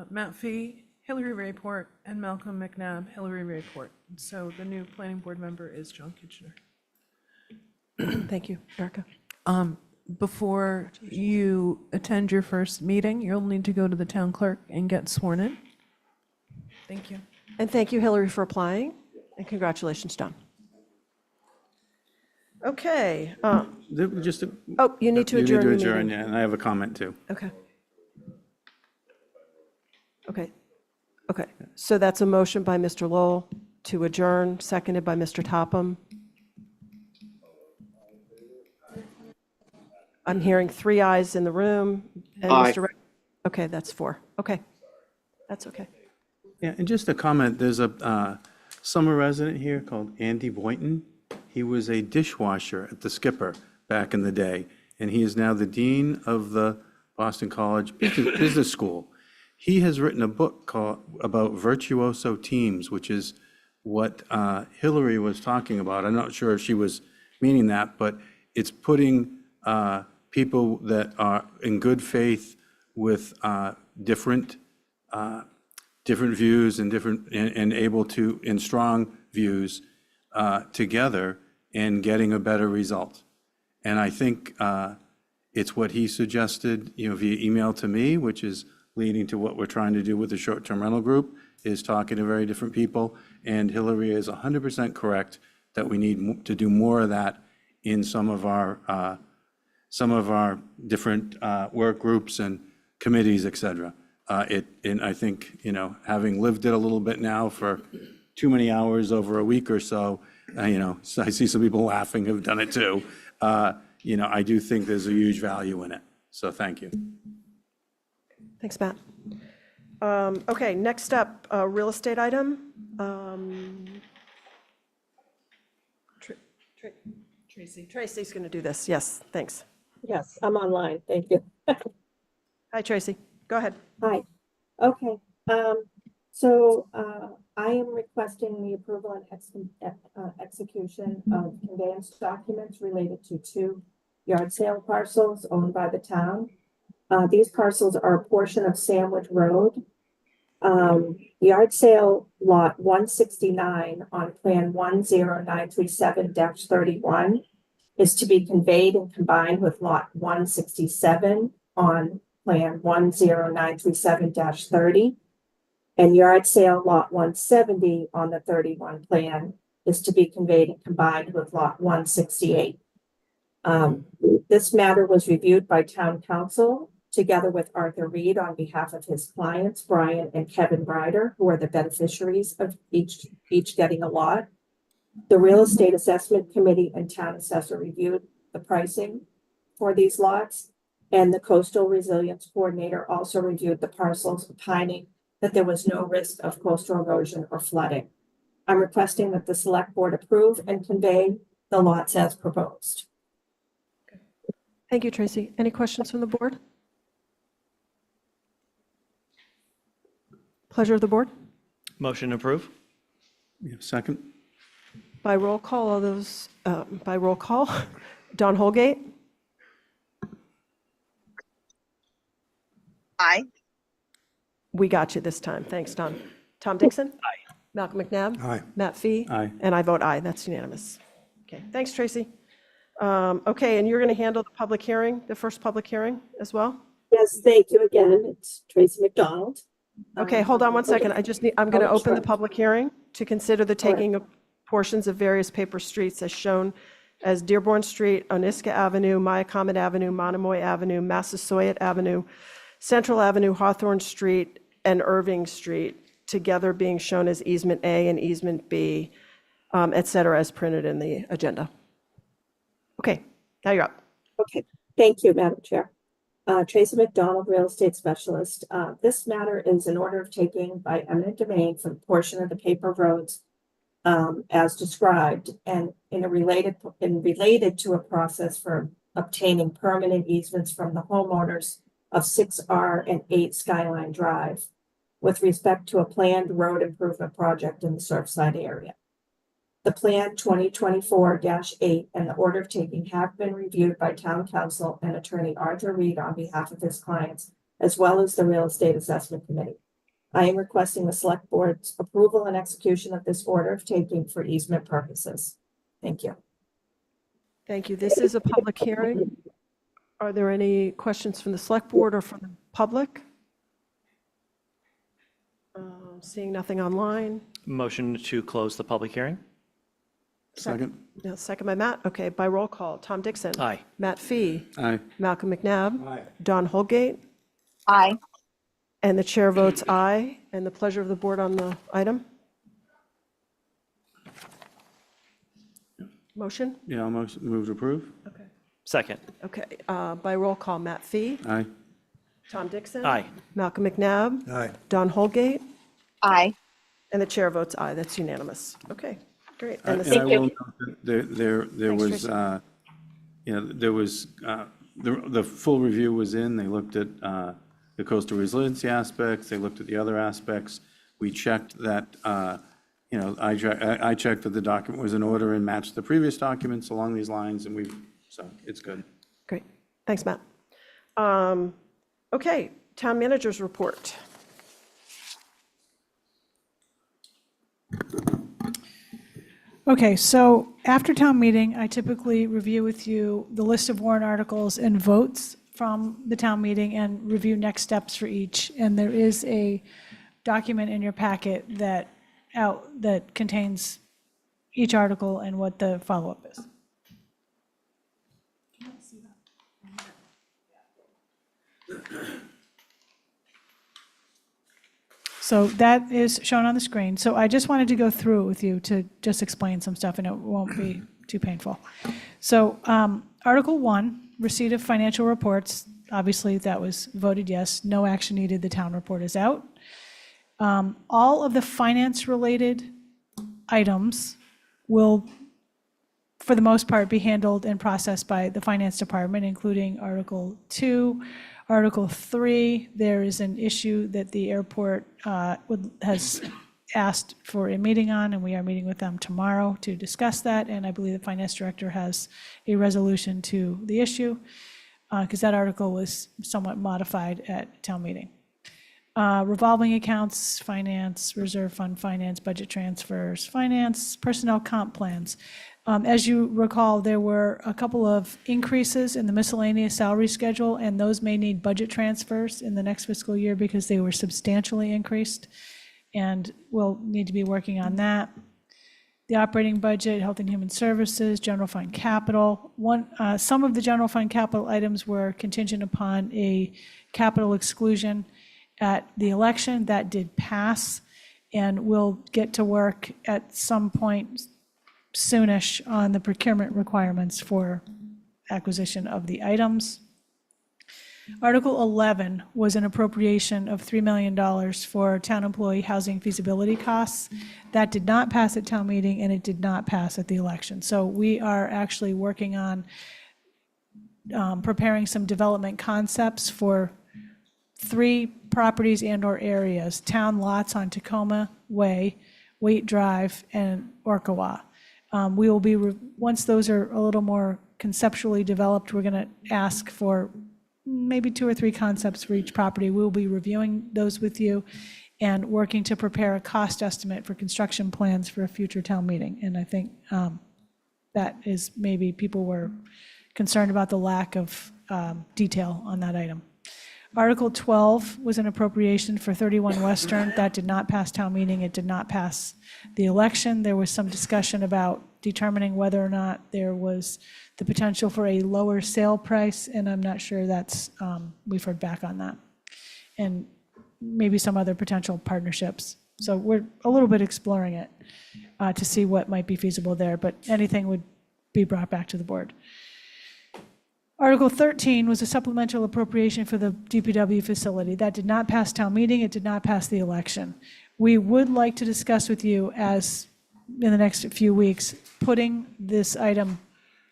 Matt Fee, Hillary Rayport, and Malcolm McNabb, Hillary Rayport. So the new planning board member is John Kitchener. Thank you, Erica. Before you attend your first meeting, you'll need to go to the town clerk and get sworn in. Thank you. And thank you, Hillary, for applying, and congratulations, Don. Okay. Just, Oh, you need to you need adjourn to the adjourn, meeting. yeah, and I have a comment too. Okay. Okay. Okay. So that's a motion by Mr. Lowell to adjourn, seconded by Mr. Topham. I'm hearing 3 ayes in the room. And Aye. Mr. Okay, that's 4. Okay. That's okay. Yeah, and just a comment, there's a summer resident here called Andy Boynton. He was a dishwasher at the Skipper back in the day, and he is now the dean of the Boston College Business School. He has written a book about virtuoso teams, which is what Hillary was talking about. I'm not sure if she was meaning that, but it's putting people that are in good faith with different views and able to, in strong views, together and getting a better result. And I think it's what he suggested, via email to me, which is leading to what we're trying to do with the short-term rental group, is talking to very different people. And Hillary is 100% correct that we need to do more of that in some of our different work groups and committees, et cetera. And I think, having lived it a little bit now for too many hours over a week or so, so I see some people laughing who've done it too. I do think there's a huge value in it. So thank you. Thanks, Matt. Okay, next up, real estate item. Tracy's going to do this. Yes, thanks. Yes, I'm online. Thank you. Hi, Tracy. Go ahead. Hi. Okay. So I am requesting the approval and execution of conveyance documents related to 2 yard sale parcels owned by the town. These parcels are a portion of Sandwich Road. Yard sale lot 169 on plan 10937-31 is to be conveyed and combined with lot 167 on plan 10937-30. And yard sale lot 170 on the 31 plan is to be conveyed and combined with lot 168. This matter was reviewed by town council together with Arthur Reed on behalf of his clients, Brian and Kevin Ryder, who are the beneficiaries of each getting a lot. The Real Estate Assessment Committee and Town Assessor reviewed the pricing for these lots, and the Coastal Resilience Coordinator also reviewed the parcels, opining that there was no risk of coastal erosion or flooding. I'm requesting that the Select Board approve and convey the lots as proposed. Thank you, Tracy. Any questions from the board? Pleasure of the board. Motion to approve? Second? By roll call, all those, by roll call, Don Holgate, Aye. we got you this time. Thanks, Don. Tom Dixon? Aye. Malcolm McNabb? Aye. Matt Fee? Aye. And I vote aye. That's unanimous. Okay, thanks, Tracy. Okay, and you're going to handle the public hearing, the first public hearing as well? Yes, thank you again. It's Tracy McDonald. Okay, hold on one second. I'm going to open the sure. public hearing to consider the taking of portions of various paper streets as shown as Dearborn Street, Oniska Avenue, Myacomet Avenue, Monomoy Avenue, Massasoit Avenue, Central Avenue, Hawthorne Street, and Irving Street, together being shown as easement A and easement B, et cetera, as printed in the agenda. Okay, now you're up. Okay, thank you, Madam Chair. Tracy McDonald, Real Estate Specialist. This matter is an order of taking by eminent domain for the portion of the paper roads as described, and related to a process for obtaining permanent easements from the homeowners of 6R and 8 Skyline Drive with respect to a planned road improvement project in the Surfside area. The Plan 2024-8 and the order of taking have been reviewed by Town Council and Attorney Arthur Reed on behalf of his clients, as well as the Real Estate Assessment Committee. I am requesting the Select Board's approval and execution of this order of taking for easement purposes. Thank you. Thank you. This is a public hearing. Are there any questions from the Select Board or from the public? Seeing nothing online. Motion to close the public hearing? Second. No, second by Matt. Okay, by roll call. Tom Dixon. Aye. Matt Fee. Aye. Malcolm McNabb. Aye. Don Holgate. Aye. And the chair votes aye. And the pleasure of the board on the item? Motion? Yeah, I'll move to approve. Okay. Second. Okay, by roll call. Matt Fee. Aye. Tom Dixon. Aye. Malcolm McNabb. Aye. Don Holgate. Aye. And the chair votes aye. That's unanimous. Okay, great. And And the I will note that there Thanks, was, there was, the full review was in, they looked at the coastal resiliency aspects, they looked at the other aspects. We checked that, I checked that the document was in order and matched the previous documents along these lines, and so it's good. Great. Thanks, Matt. Okay, town manager's report. Okay, so after town meeting, I typically review with you the list of warrant articles and votes from the town meeting and review next steps for each. And there is a document in your packet that contains each article and what the follow-up is. So that is shown on the screen. So I just wanted to go through it with you to just explain some stuff, and it won't be too painful. So Article 1, receipt of financial reports. Obviously, that was voted yes. No action needed. The town report is out. All of the finance-related items will, for the most part, be handled and processed by the Finance Department, including Article 2. Article 3, there is an issue that the airport has asked for a meeting on, and we are meeting with them tomorrow to discuss that. And I believe the finance director has a resolution to the issue, because that article was somewhat modified at town meeting. Revolving accounts, finance, reserve fund finance, budget transfers, finance, personnel comp plans. As you recall, there were a couple of increases in the miscellaneous salary schedule, and those may need budget transfers in the next fiscal year because they were substantially increased, and we'll need to be working on that. The operating budget, health and human services, general fund capital. Some of the general fund capital items were contingent upon a capital exclusion at the election. That did pass, and we'll get to work at some point soonish on the procurement requirements for acquisition of the items. Article 11 was an appropriation of $3 million for town employee housing feasibility costs. That did not pass at town meeting, and it did not pass at the election. So we are actually working on preparing some development concepts for 3 properties and/or areas: town lots on Tacoma Way, Waite Drive, and Orkawa. We will be, once those are a little more conceptually developed, we're going to ask for maybe 2 or 3 concepts for each property. We'll be reviewing those with you and working to prepare a cost estimate for construction plans for a future town meeting. And I think that is, maybe people were concerned about the lack of detail on that item. Article 12 was an appropriation for 31 Western. That did not pass town meeting. It did not pass the election. There was some discussion about determining whether or not there was the potential for a lower sale price, and I'm not sure that's, we've heard back on that. And maybe some other potential partnerships. So we're a little bit exploring it to see what might be feasible there, but anything would be brought back to the board. Article 13 was a supplemental appropriation for the DPW facility. That did not pass town meeting. It did not pass the election. We would like to discuss with you, as in the next few weeks, putting this item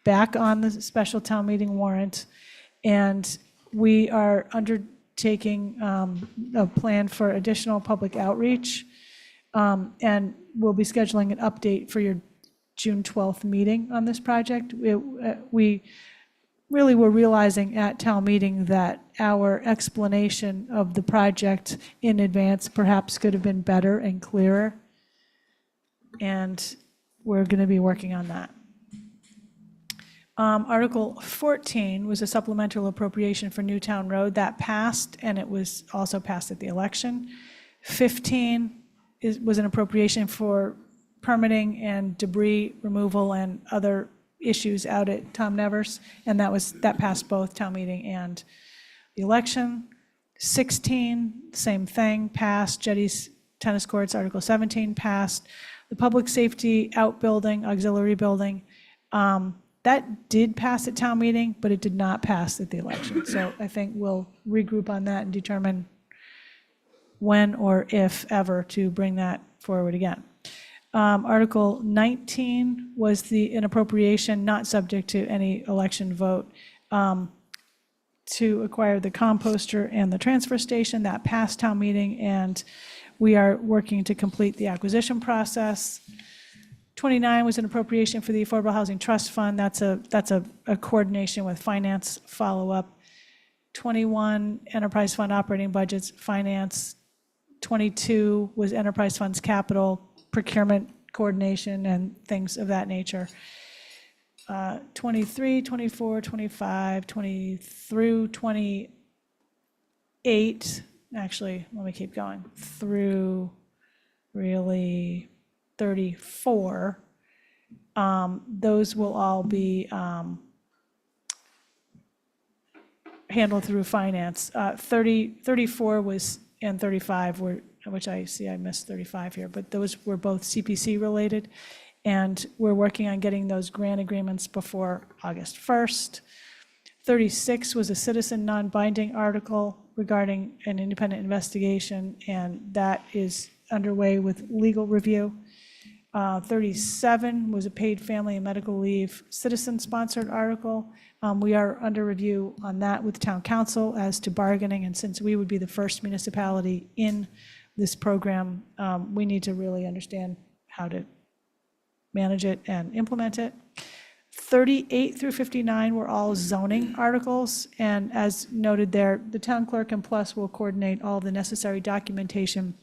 back on the special town meeting warrant. And we are undertaking a plan for additional public outreach. And we'll be scheduling an update for your June 12th meeting on this project. We really were realizing at town meeting that our explanation of the project in advance perhaps could have been better and clearer. And we're going to be working on that. Article 14 was a supplemental appropriation for Newtown Road. That passed, and it was also passed at the election. 15 was an appropriation for permitting and debris removal and other issues out at Tom Nevers, and that passed both town meeting and the election. 16, same thing, passed. Jetties tennis courts, Article 17 passed. The public safety outbuilding, auxiliary building, that did pass at town meeting, but it did not pass at the election. So I think we'll regroup on that and determine when or if ever to bring that forward again. Article 19 was an appropriation not subject to any election vote to acquire the composter and the transfer station. That passed town meeting, and we are working to complete the acquisition process. 29 was an appropriation for the Affordable Housing Trust Fund. That's a coordination with finance follow-up. 21, enterprise fund operating budgets, finance. 22 was enterprise funds capital, procurement coordination and things of that nature. 23, 24, 25, 20 through 28, actually, let me keep going, through really 34. Those will all be handled through finance. 34 was, and 35 were, which I see I missed 35 here, but those were both CPC related. And we're working on getting those grant agreements before August 1st. 36 was a citizen non-binding article regarding an independent investigation, and that is underway with legal review. 37 was a paid family and medical leave citizen-sponsored article. We are under review on that with town council as to bargaining, and since we would be the first municipality in this program, we need to really understand how to manage it and implement it. 38 through 59 were all zoning articles, and as noted there, the town clerk and plus will coordinate all the necessary documentation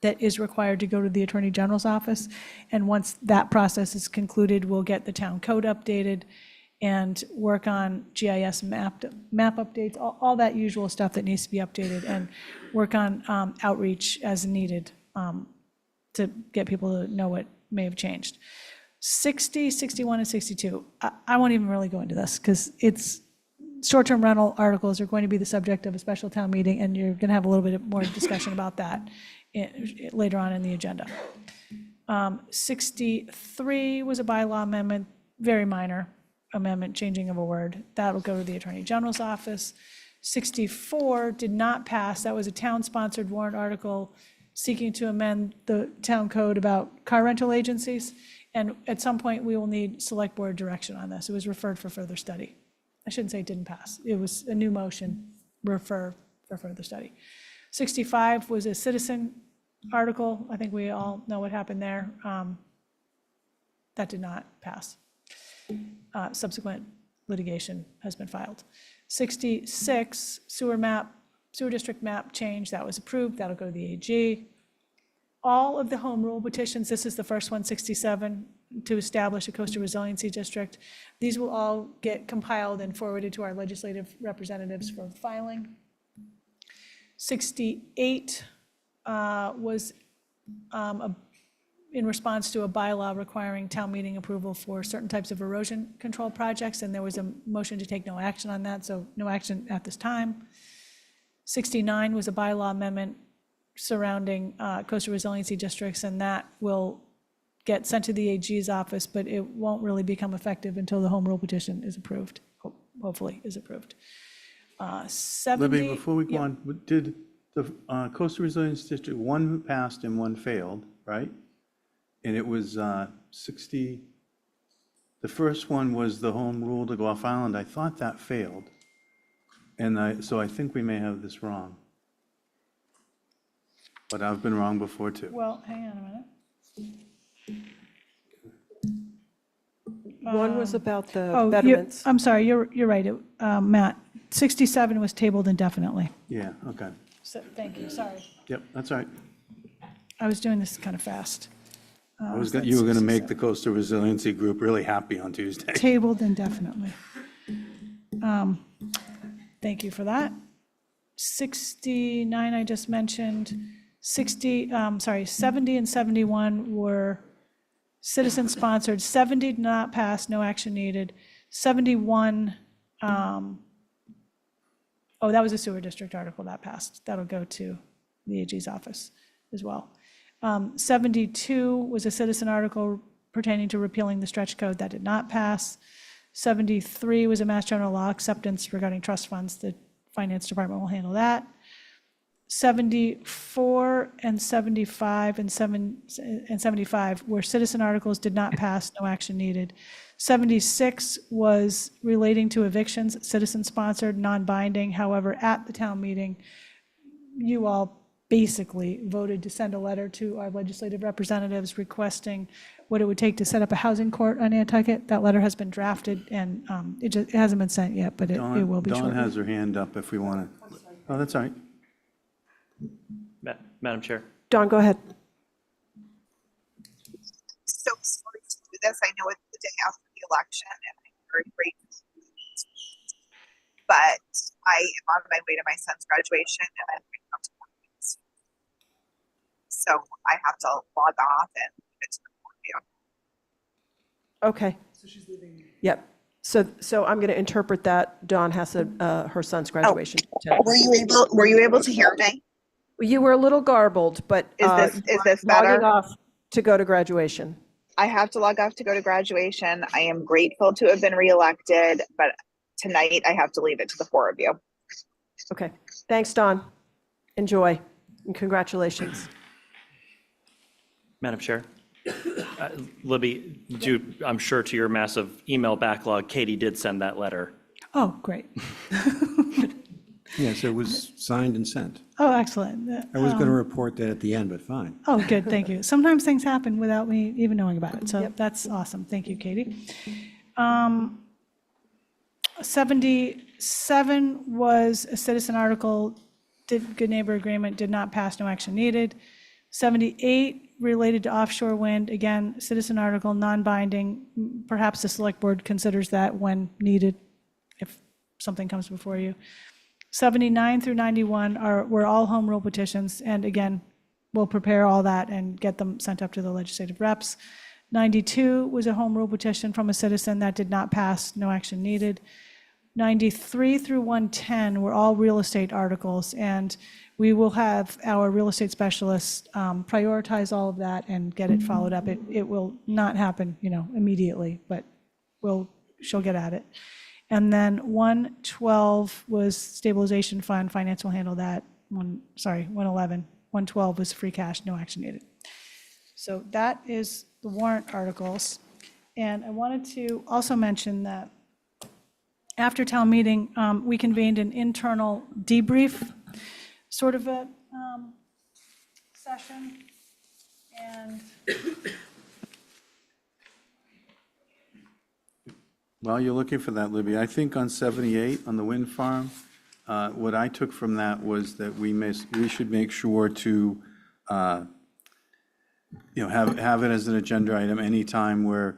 that is required to go to the Attorney General's office. And once that process is concluded, we'll get the town code updated and work on GIS map updates, all that usual stuff that needs to be updated, and work on outreach as needed to get people to know what may have changed. 60, 61, and 62. I won't even really go into this because it's short-term rental articles are going to be the subject of a special town meeting, and you're going to have a little bit more discussion about that later on in the agenda. 63 was a bylaw amendment, very minor amendment, changing of a word. That'll go to the Attorney General's office. 64 did not pass. That was a town-sponsored warrant article seeking to amend the town code about car rental agencies. And at some point, we will need select board direction on this. It was referred for further study. I shouldn't say it didn't pass. It was a new motion, refer for further study. 65 was a citizen article. I think we all know what happened there. That did not pass. Subsequent litigation has been filed. 66, sewer district map change, that was approved. That'll go to the AG. All of the home rule petitions, this is the first one, 67, to establish a coastal resiliency district. These will all get compiled and forwarded to our legislative representatives for filing. 68 was in response to a bylaw requiring town meeting approval for certain types of erosion control projects, and there was a motion to take no action on that, so no action at this time. 69 was a bylaw amendment surrounding coastal resiliency districts, and that will get sent to the AG's office, but it won't really become effective until the home rule petition is approved, hopefully is approved. 70. Libby, before we go Yep. on, did the Coastal Resilience District, one passed and one failed, right? And it was 60, the first one was the home rule to go off island. I thought that failed. And so I think we may have this wrong. But I've been wrong before too. Well, hang on a minute. One was about the Oh, betterments. I'm sorry, you're right, Matt. 67 was tabled indefinitely. Yeah, okay. So, thank you, sorry. Yep, that's all right. I was doing this kind of fast. You were going to make the Coastal Resiliency Group really happy on Tuesday. Tabled indefinitely. Thank you for that. 69 I just mentioned. 70 and 71 were citizen-sponsored. 70 did not pass, no action needed. 71, that was a sewer district article that passed. That'll go to the AG's office as well. 72 was a citizen article pertaining to repealing the stretch code that did not pass. 73 was a Mass General Law acceptance regarding trust funds. The Finance Department will handle that. 74 and 75 and 75 were citizen articles, did not pass, no action needed. 76 was relating to evictions, citizen-sponsored, non-binding. However, at the town meeting, you all basically voted to send a letter to our legislative representatives requesting what it would take to set up a housing court on Nantucket. That letter has been drafted, and it hasn't been sent yet, but it will be shortly. Dawn has her hand up if we want to. Oh, that's all right. Madam Chair. Dawn, go ahead. So sorry to do this. I know it's the day after the election, and I'm very grateful for these meetings. But I am on my way to my son's graduation, and I'm going to come to Quitclaim. So I have to log off and get to the podium. Okay. So she's leaving. Yep. So I'm going to interpret that Dawn has her son's graduation. Were you able to hear me? You were a little garbled, but Is this better? logging off to go to graduation. I have to log off to go to graduation. I am grateful to have been reelected, but tonight I have to leave it to the four of you. Okay. Thanks, Dawn. Enjoy and congratulations. Madam Chair. Libby, I'm sure to your massive email backlog, Katie did send that letter. Oh, great. Yes, it was signed and sent. Oh, excellent. I was going to report that at the end, but fine. Oh, good, thank you. Sometimes things happen without me even knowing about it, so that's awesome. Thank you, Katie. 77 was a citizen article, good neighbor agreement, did not pass, no action needed. 78 related to offshore wind, again, citizen article, non-binding. Perhaps the select board considers that when needed, if something comes before you. 79 through 91 were all home rule petitions, and again, we'll prepare all that and get them sent up to the legislative reps. 92 was a home rule petition from a citizen that did not pass, no action needed. 93 through 110 were all real estate articles, and we will have our real estate specialists prioritize all of that and get it followed up. It will not happen, immediately, but she'll get at it. And then 112 was stabilization fund, finance will handle that. 111. 112 was free cash, no action needed. So that is the warrant articles. And I wanted to also mention that after town meeting, we convened an internal debrief sort of a session. And While you're looking for that, Libby, I think on 78, on the wind farm, what I took from that was that we should make sure to, have it as an agenda item anytime we're,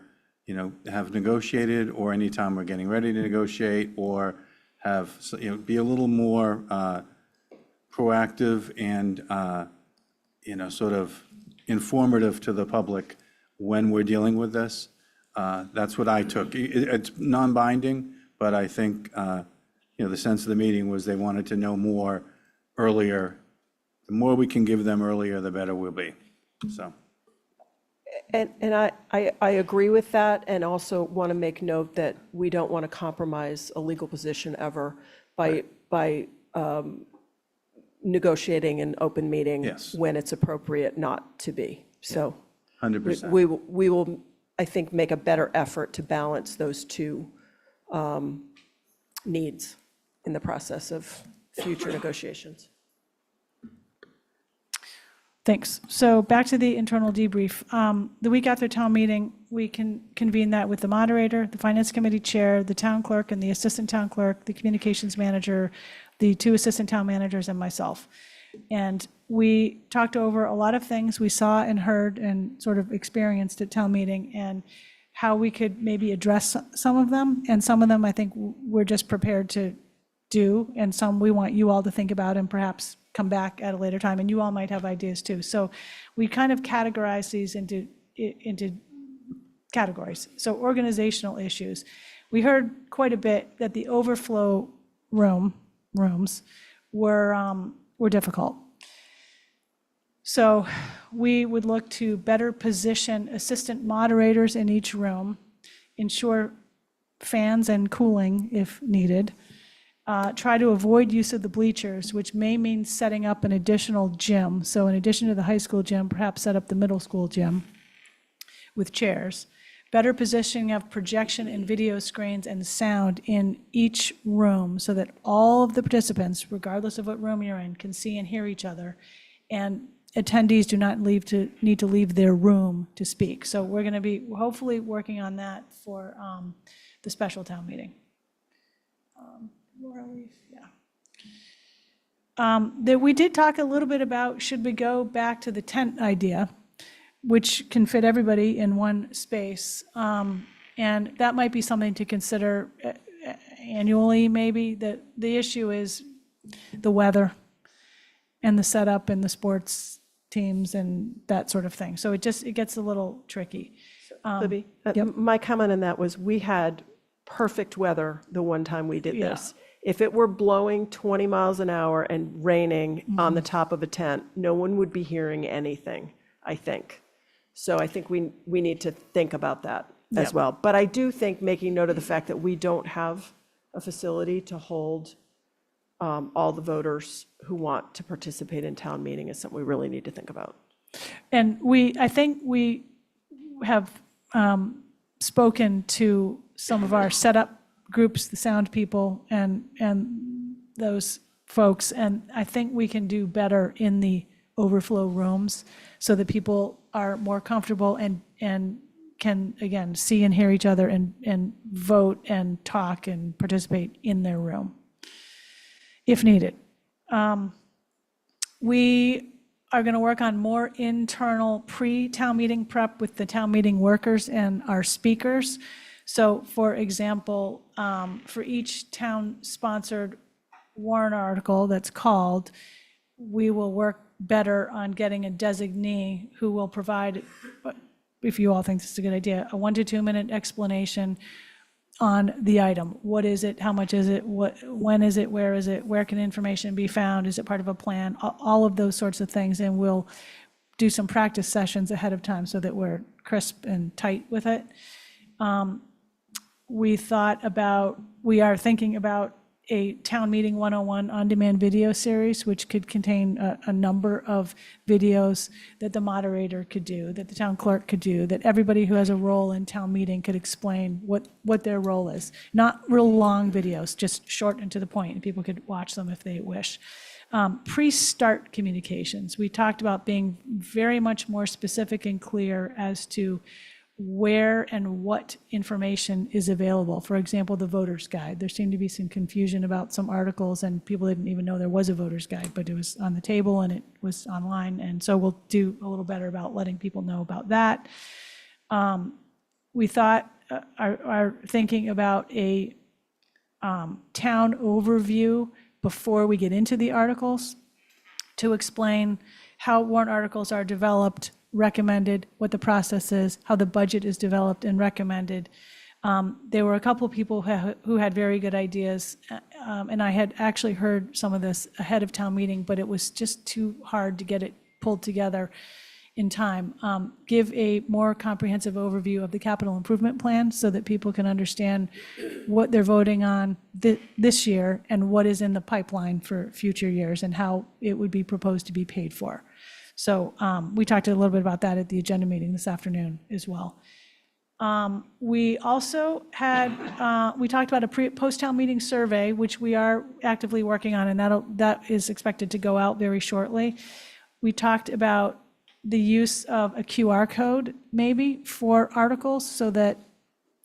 have negotiated, or anytime we're getting ready to negotiate, or have, be a little more proactive and, sort of informative to the public when we're dealing with this. That's what I took. It's non-binding, but I think, the sense of the meeting was they wanted to know more earlier. The more we can give them earlier, the better we'll be, so. And I agree with that, and also want to make note that we don't want to compromise a legal position ever by negotiating an open meeting Yes. when it's appropriate not to be. So 100%. we will, I think, make a better effort to balance those two needs in the process of future negotiations. Thanks. So back to the internal debrief. The week after town meeting, we can convene that with the moderator, the finance committee chair, the town clerk and the assistant town clerk, the communications manager, the 2 assistant town managers, and myself. And we talked over a lot of things we saw and heard and sort of experienced at town meeting, and how we could maybe address some of them. And some of them I think we're just prepared to do, and some we want you all to think about and perhaps come back at a later time, and you all might have ideas too. So we kind of categorize these into categories. So organizational issues. We heard quite a bit that the overflow rooms were difficult. So we would look to better position assistant moderators in each room, ensure fans and cooling if needed, try to avoid use of the bleachers, which may mean setting up an additional gym. So in addition to the high school gym, perhaps set up the middle school gym with chairs. Better positioning of projection and video screens and sound in each room so that all of the participants, regardless of what room you're in, can see and hear each other. And attendees do not need to leave their room to speak. So we're going to be hopefully working on that for the special town meeting. We did talk a little bit about, should we go back to the tent idea, which can fit everybody in one space. And that might be something to consider annually, maybe. The issue is the weather and the setup and the sports teams and that sort of thing. So it gets a little tricky. Libby, Yep. my comment on that was we had perfect weather the one time we did this. If it were blowing 20 miles an hour and raining on the top of a tent, no one would be hearing anything, I think. So I think we need to think about that as well. But I do think making note of the fact that we don't have a facility to hold all the voters who want to participate in town meeting is something we really need to think about. And I think we have spoken to some of our setup groups, the sound people and those folks, and I think we can do better in the overflow rooms so that people are more comfortable and can, again, see and hear each other and vote and talk and participate in their room, if needed. We are going to work on more internal pre-town meeting prep with the town meeting workers and our speakers. So, for example, for each town-sponsored warrant article that's called, we will work better on getting a designee who will provide, if you all think this is a good idea, a 1 to 2 minute explanation on the item. What is it? How much is it? When is it? Where is it? Where can information be found? Is it part of a plan? All of those sorts of things, and we'll do some practice sessions ahead of time so that we're crisp and tight with it. We are thinking about a Town Meeting 101 on-demand video series, which could contain a number of videos that the moderator could do, that the town clerk could do, that everybody who has a role in town meeting could explain what their role is. Not real long videos, just short and to the point, and people could watch them if they wish. Pre-start communications. We talked about being very much more specific and clear as to where and what information is available. For example, the voter's guide. There seemed to be some confusion about some articles, and people didn't even know there was a voter's guide, but it was on the table and it was online. And so we'll do a little better about letting people know about that. We thought, are thinking about a town overview before we get into the articles to explain how warrant articles are developed, recommended, what the process is, how the budget is developed and recommended. There were a couple of people who had very good ideas, and I had actually heard some of this ahead of town meeting, but it was just too hard to get it pulled together in time. Give a more comprehensive overview of the capital improvement plan so that people can understand what they're voting on this year and what is in the pipeline for future years and how it would be proposed to be paid for. So we talked a little bit about that at the agenda meeting this afternoon as well. We also had, we talked about a post-town meeting survey, which we are actively working on, and that is expected to go out very shortly. We talked about the use of a QR code maybe for articles so that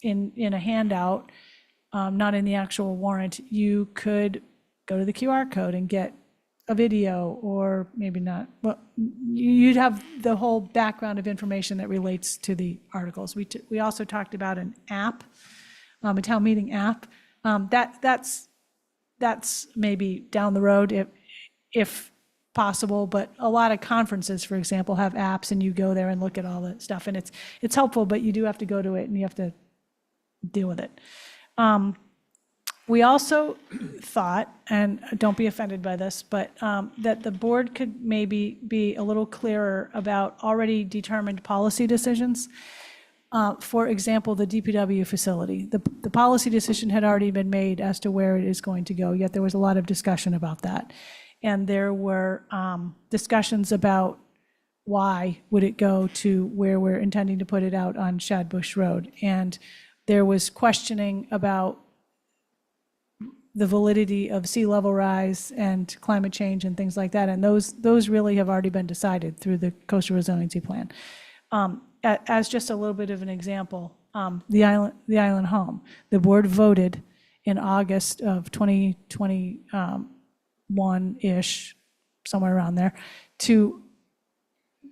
in a handout, not in the actual warrant, you could go to the QR code and get a video, or maybe not. Well, you'd have the whole background of information that relates to the articles. We also talked about an app, a town meeting app. That's maybe down the road if possible, but a lot of conferences, for example, have apps, and you go there and look at all the stuff, and it's helpful, but you do have to go to it and you have to deal with it. We also thought, and don't be offended by this, but that the board could maybe be a little clearer about already determined policy decisions. For example, the DPW facility. The policy decision had already been made as to where it is going to go, yet there was a lot of discussion about that. And there were discussions about why would it go to where we're intending to put it out on Shadbush Road. And there was questioning about the validity of sea level rise and climate change and things like that. And those really have already been decided through the coastal resiliency plan. As just a little bit of an example, the island home, the board voted in August of 2021-ish, somewhere around there, to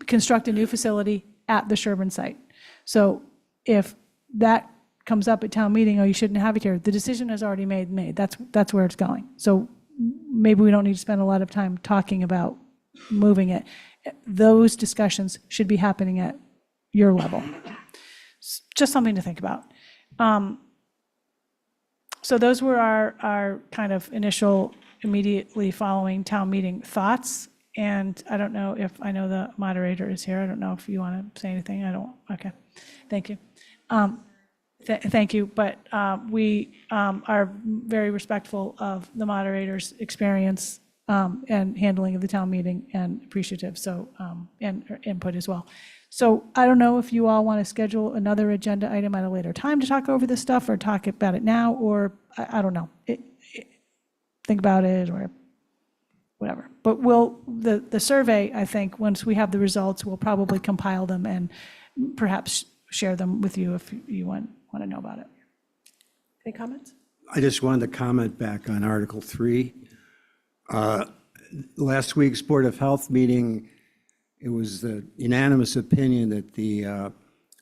construct a new facility at the Sherburne site. So if that comes up at town meeting, oh, you shouldn't have it here, the decision is already made. That's where it's going. So maybe we don't need to spend a lot of time talking about moving it. Those discussions should be happening at your level. Just something to think about. So those were our kind of initial, immediately following town meeting thoughts. And I don't know if, I know the moderator is here. I don't know if you want to say anything. I don't. Okay. Thank you. Thank you, but we are very respectful of the moderator's experience and handling of the town meeting, and appreciative, so, and input as well. So I don't know if you all want to schedule another agenda item at a later time to talk over this stuff, or talk about it now, or I don't know. Think about it, or whatever. But the survey, I think, once we have the results, we'll probably compile them and perhaps share them with you if you want to know about it. Any comments? I just wanted to comment back on Article 3. Last week's Board of Health meeting, it was the unanimous opinion that the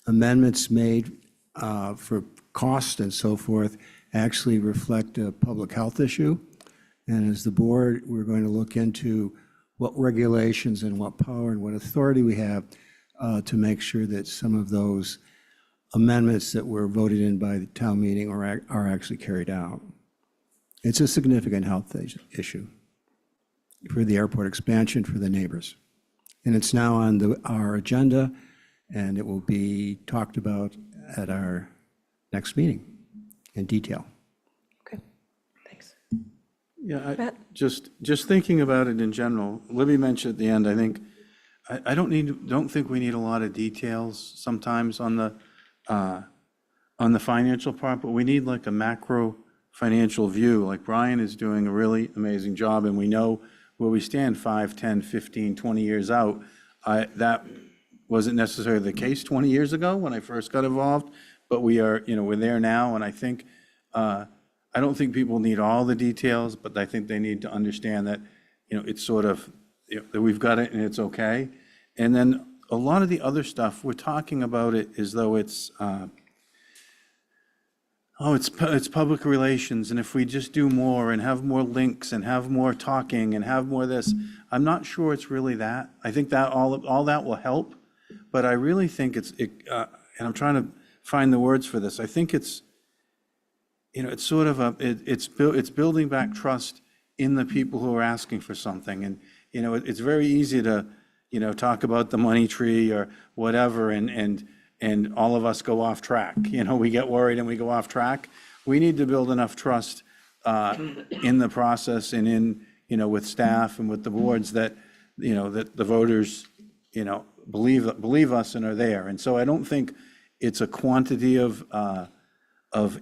amendments made for cost and so forth actually reflect a public health issue. And as the board, we're going to look into what regulations and what power and what authority we have to make sure that some of those amendments that were voted in by the town meeting are actually carried out. It's a significant health issue for the airport expansion, for the neighbors. And it's now on our agenda, and it will be talked about at our next meeting in detail. Okay, thanks. Yeah, just thinking about it in general, Libby mentioned at the end, I think, I don't think we need a lot of details sometimes on the financial part, but we need like a macro financial view. Like Brian is doing a really amazing job, and we know where we stand 5, 10, 15, 20 years out. That wasn't necessarily the case 20 years ago when I first got involved, but we are, we're there now. And I think, I don't think people need all the details, but I think they need to understand that, it's sort of, that we've got it and it's okay. And then a lot of the other stuff, we're talking about it as though it's, it's public relations, and if we just do more and have more links and have more talking and have more this, I'm not sure it's really that. I think that all that will help, but I really think and I'm trying to find the words for this. I think it's, it's sort of it's building back trust in the people who are asking for something. And, it's very easy to, talk about the money tree or whatever, and all of us go off track. We get worried and we go off track. We need to build enough trust in the process and with staff and with the boards that, that the voters, believe us and are there. And so I don't think it's a quantity of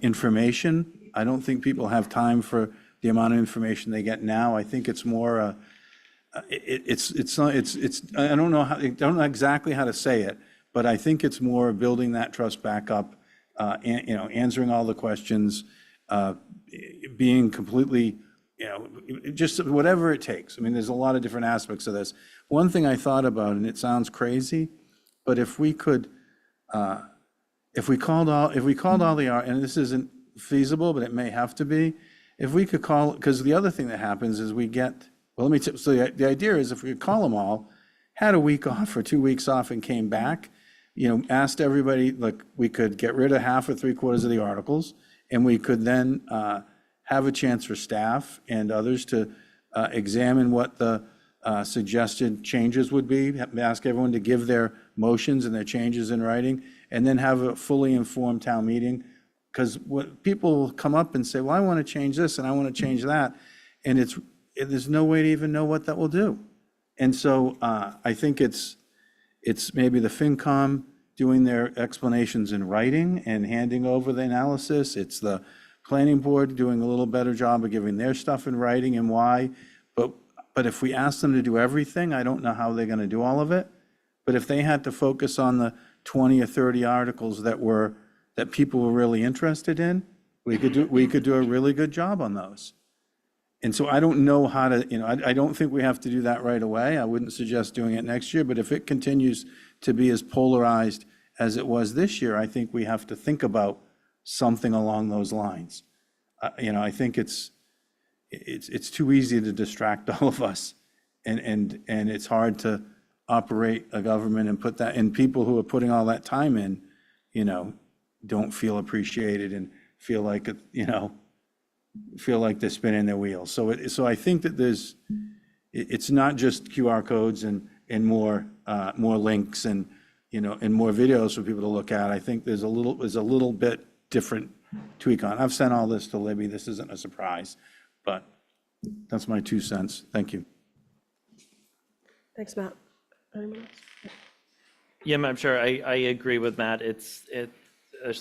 information. I don't think people have time for the amount of information they get now. I think it's more, it's I don't know exactly how to say it, but I think it's more building that trust back up, answering all the questions, being completely, just whatever it takes. I mean, there's a lot of different aspects of this. One thing I thought about, and it sounds crazy, but if we could, if we called all the, and this isn't feasible, but it may have to be, if we could call, because the other thing that happens is we get, well, so the idea is if we could call them all, had a week off or 2 weeks off and came back, asked everybody, like, we could get rid of half or 3/4 of the articles, and we could then have a chance for staff and others to examine what the suggested changes would be, ask everyone to give their motions and their changes in writing, and then have a fully informed town meeting. Because what people come up and say, well, I want to change this and I want to change that, and there's no way to even know what that will do. And so I think it's maybe the FinCom doing their explanations in writing and handing over the analysis. It's the planning board doing a little better job of giving their stuff in writing and why. But if we ask them to do everything, I don't know how they're going to do all of it. But if they had to focus on the 20 or 30 articles that people were really interested in, we could do a really good job on those. And so I don't know how to, I don't think we have to do that right away. I wouldn't suggest doing it next year, but if it continues to be as polarized as it was this year, I think we have to think about something along those lines. I think it's too easy to distract all of us, and it's hard to operate a government and put that, and people who are putting all that time in, don't feel appreciated and feel like they're spinning their wheels. So I think that it's not just QR codes and more links and more videos for people to look at. I think there's a little bit different tweak on. I've sent all this to Libby. This isn't a surprise, but that's my 2 cents. Thank you. Thanks, Matt. Anyone else? Yeah, I'm sure. I agree with Matt. There's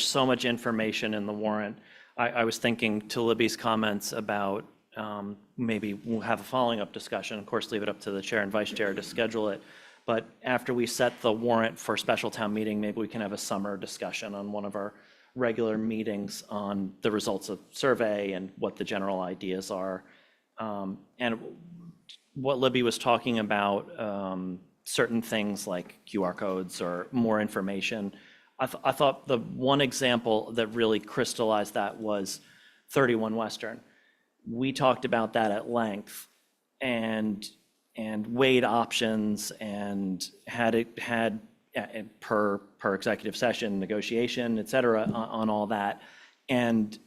so much information in the warrant. I was thinking to Libby's comments about maybe we'll have a following up discussion. Of course, leave it up to the chair and vice chair to schedule it. But after we set the warrant for special town meeting, maybe we can have a summer discussion on one of our regular meetings on the results of survey and what the general ideas are. And what Libby was talking about, certain things like QR codes or more information. I thought the one example that really crystallized that was 31 Western. We talked about that at length and weighed options and had per executive session, negotiation, et cetera, on all that. And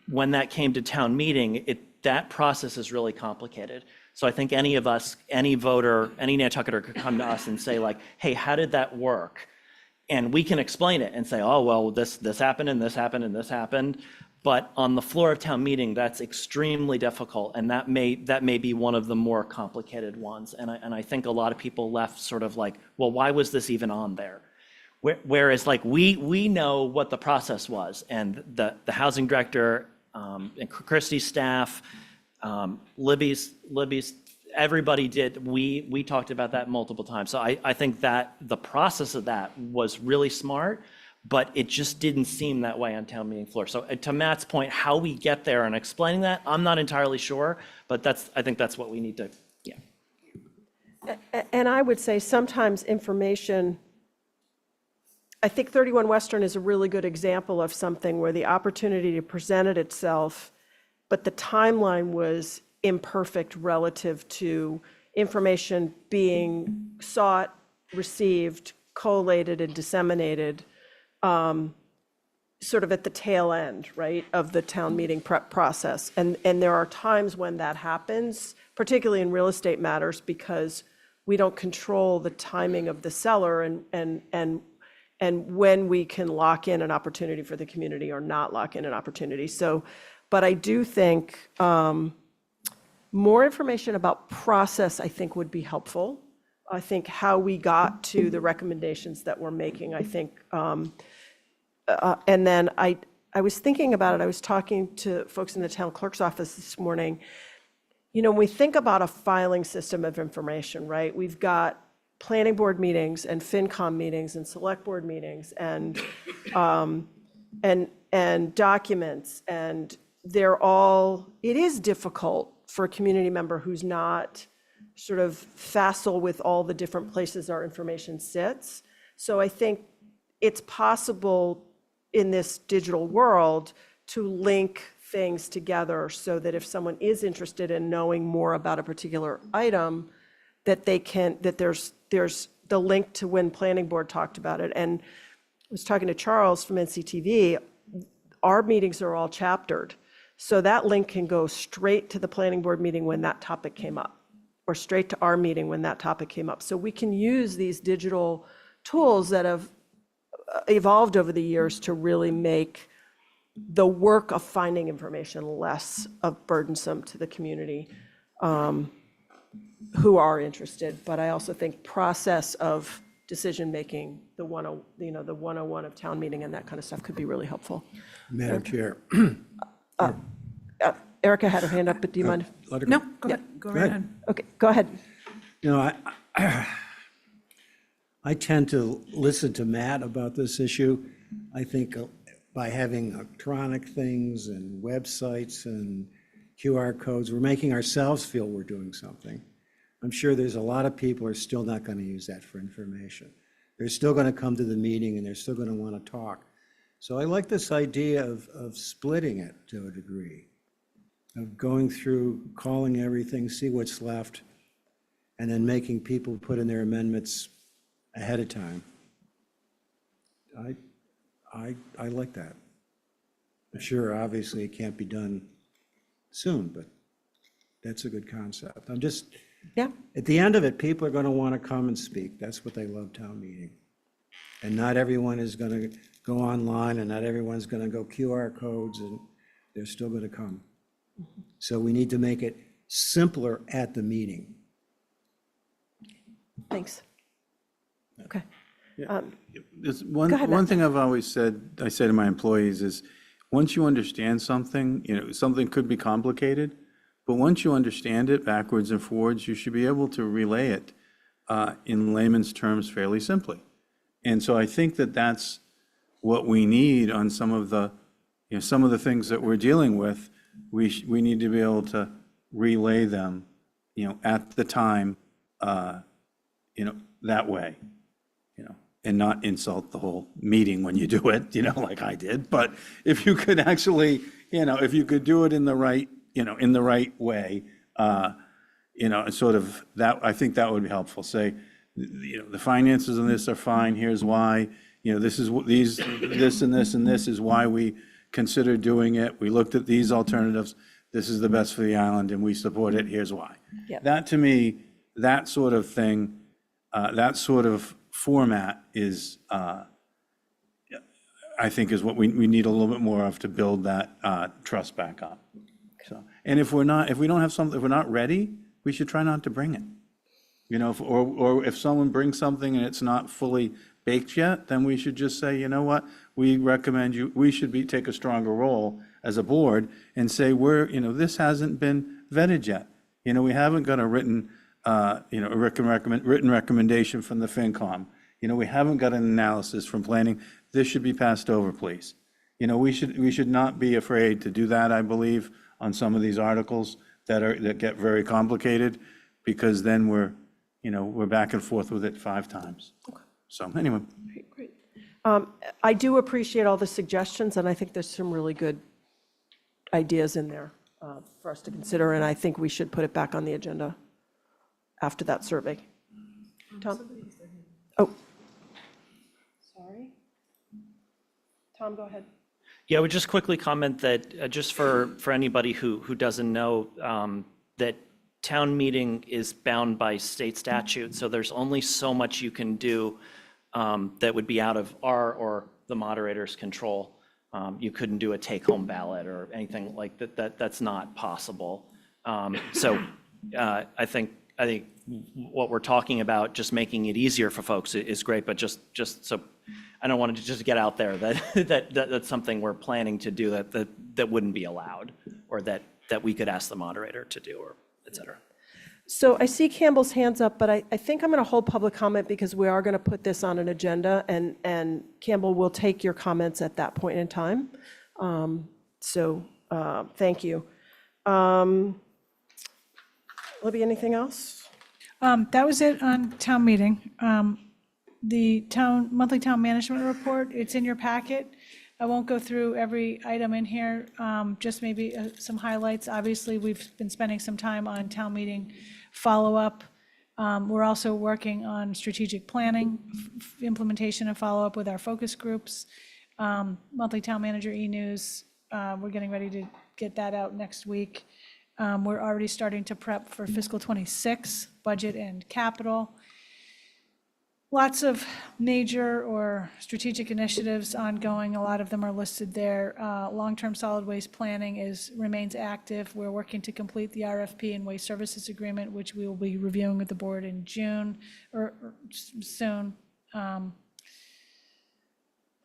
when that came to town meeting, that process is really complicated. So I think any of us, any voter, any Nantucketer could come to us and say like, hey, how did that work? And we can explain it and say, oh, well, this happened and this happened and this happened. But on the floor of town meeting, that's extremely difficult. And that may be one of the more complicated ones. And I think a lot of people left sort of like, well, why was this even on there? Whereas like we know what the process was, and the housing director and Christie's staff, Libby's, everybody did. We talked about that multiple times. So I think that the process of that was really smart, but it just didn't seem that way on town meeting floor. So to Matt's point, how we get there and explaining that, I'm not entirely sure, but I think that's what we need to, yeah. And I would say sometimes information, I think 31 Western is a really good example of something where the opportunity to present it itself, but the timeline was imperfect relative to information being sought, received, collated, and disseminated sort of at the tail end, right, of the town meeting prep process. And there are times when that happens, particularly in real estate matters, because we don't control the timing of the seller and when we can lock in an opportunity for the community or not lock in an opportunity. So, but I do think more information about process, I think, would be helpful. I think how we got to the recommendations that we're making, I think, and then I was thinking about it, I was talking to folks in the town clerk's office this morning. You know, when we think about a filing system of information, right, we've got planning board meetings and FinCom meetings and select board meetings and documents, and they're all, it is difficult for a community member who's not sort of facile with all the different places our information sits. So I think it's possible in this digital world to link things together so that if someone is interested in knowing more about a particular item, that they can, that there's the link to when planning board talked about it. And I was talking to Charles from NCTV, our meetings are all chaptered. So that link can go straight to the planning board meeting when that topic came up, or straight to our meeting when that topic came up. So we can use these digital tools that have evolved over the years to really make the work of finding information less burdensome to the community who are interested. But I also think process of decision-making, the 101 of town meeting and that kind of stuff could be really helpful. Madam Chair. Erica had her hand up, but do you mind? Let her go. No, go right ahead. Okay, go ahead. You know, I tend to listen to Matt about this issue. I think by having electronic things and websites and QR codes, we're making ourselves feel we're doing something. I'm sure there's a lot of people who are still not going to use that for information. They're still going to come to the meeting and they're still going to want to talk. So I like this idea of splitting it to a degree, of going through, calling everything, see what's left, and then making people put in their amendments ahead of time. I like that. Sure, obviously it can't be done soon, but that's a good concept. I'm just, Yeah. at the end of it, people are going to want to come and speak. That's what they love town meeting. And not everyone is going to go online, and not everyone's going to go QR codes, and they're still going to come. So we need to make it simpler at the meeting. Thanks. Okay. There's Go ahead, one Matt. thing I've always said, I say to my employees is, once you understand something, you know, something could be complicated, but once you understand it backwards and forwards, you should be able to relay it in layman's terms fairly simply. And so I think that that's what we need on some of the, you know, some of the things that we're dealing with. We need to be able to relay them, you know, at the time, you know, that way, you know, and not insult the whole meeting when you do it, you know, like I did. But if you could actually, you know, if you could do it in the right, you know, in the right way, you know, and sort of that, I think that would be helpful. Say, you know, the finances on this are fine. Here's why. You know, this is what this and this and this is why we considered doing it. We looked at these alternatives. This is the best for the island, and we support it. Here's why. Yep. That to me, that sort of thing, that sort of format is, I think, is what we need a little bit more of to build that trust back up. So, and if we don't have something, if we're not ready, we should try not to bring it. You know, or if someone brings something and it's not fully baked yet, then we should just say, you know what, we recommend you, we should take a stronger role as a board and say, you know, this hasn't been vetted yet. You know, we haven't got a written, you know, a written recommendation from the FinCom. You know, we haven't got an analysis from planning. This should be passed over, please. You know, we should not be afraid to do that, I believe, on some of these articles that get very complicated, because then we're back and forth with it 5 times. Okay. So anyway. Great. I do appreciate all the suggestions, and I think there's some really good ideas in there for us to consider, and I think we should put it back on the agenda after that survey. Tom? Oh. Sorry. Tom, go ahead. Yeah, I would just quickly comment that just for anybody who doesn't know, that town meeting is bound by state statute. So there's only so much you can do that would be out of our or the moderator's control. You couldn't do a take-home ballot or anything like that. That's not possible. So I think what we're talking about, just making it easier for folks, is great. But just so I don't want to just get out there that that's something we're planning to do that wouldn't be allowed, or that we could ask the moderator to do, or et cetera. So I see Campbell's hands up, but I think I'm going to hold public comment because we are going to put this on an agenda, and Campbell will take your comments at that point in time. So thank you. Libby, anything else? That was it on town meeting. The monthly town management report, it's in your packet. I won't go through every item in here, just maybe some highlights. Obviously, we've been spending some time on town meeting follow-up. We're also working on strategic planning, implementation and follow-up with our focus groups. Monthly town manager e-news, we're getting ready to get that out next week. We're already starting to prep for fiscal 26, budget and capital. Lots of major or strategic initiatives ongoing. A lot of them are listed there. Long-term solid waste planning remains active. We're working to complete the RFP and waste services agreement, which we will be reviewing with the board in June or soon.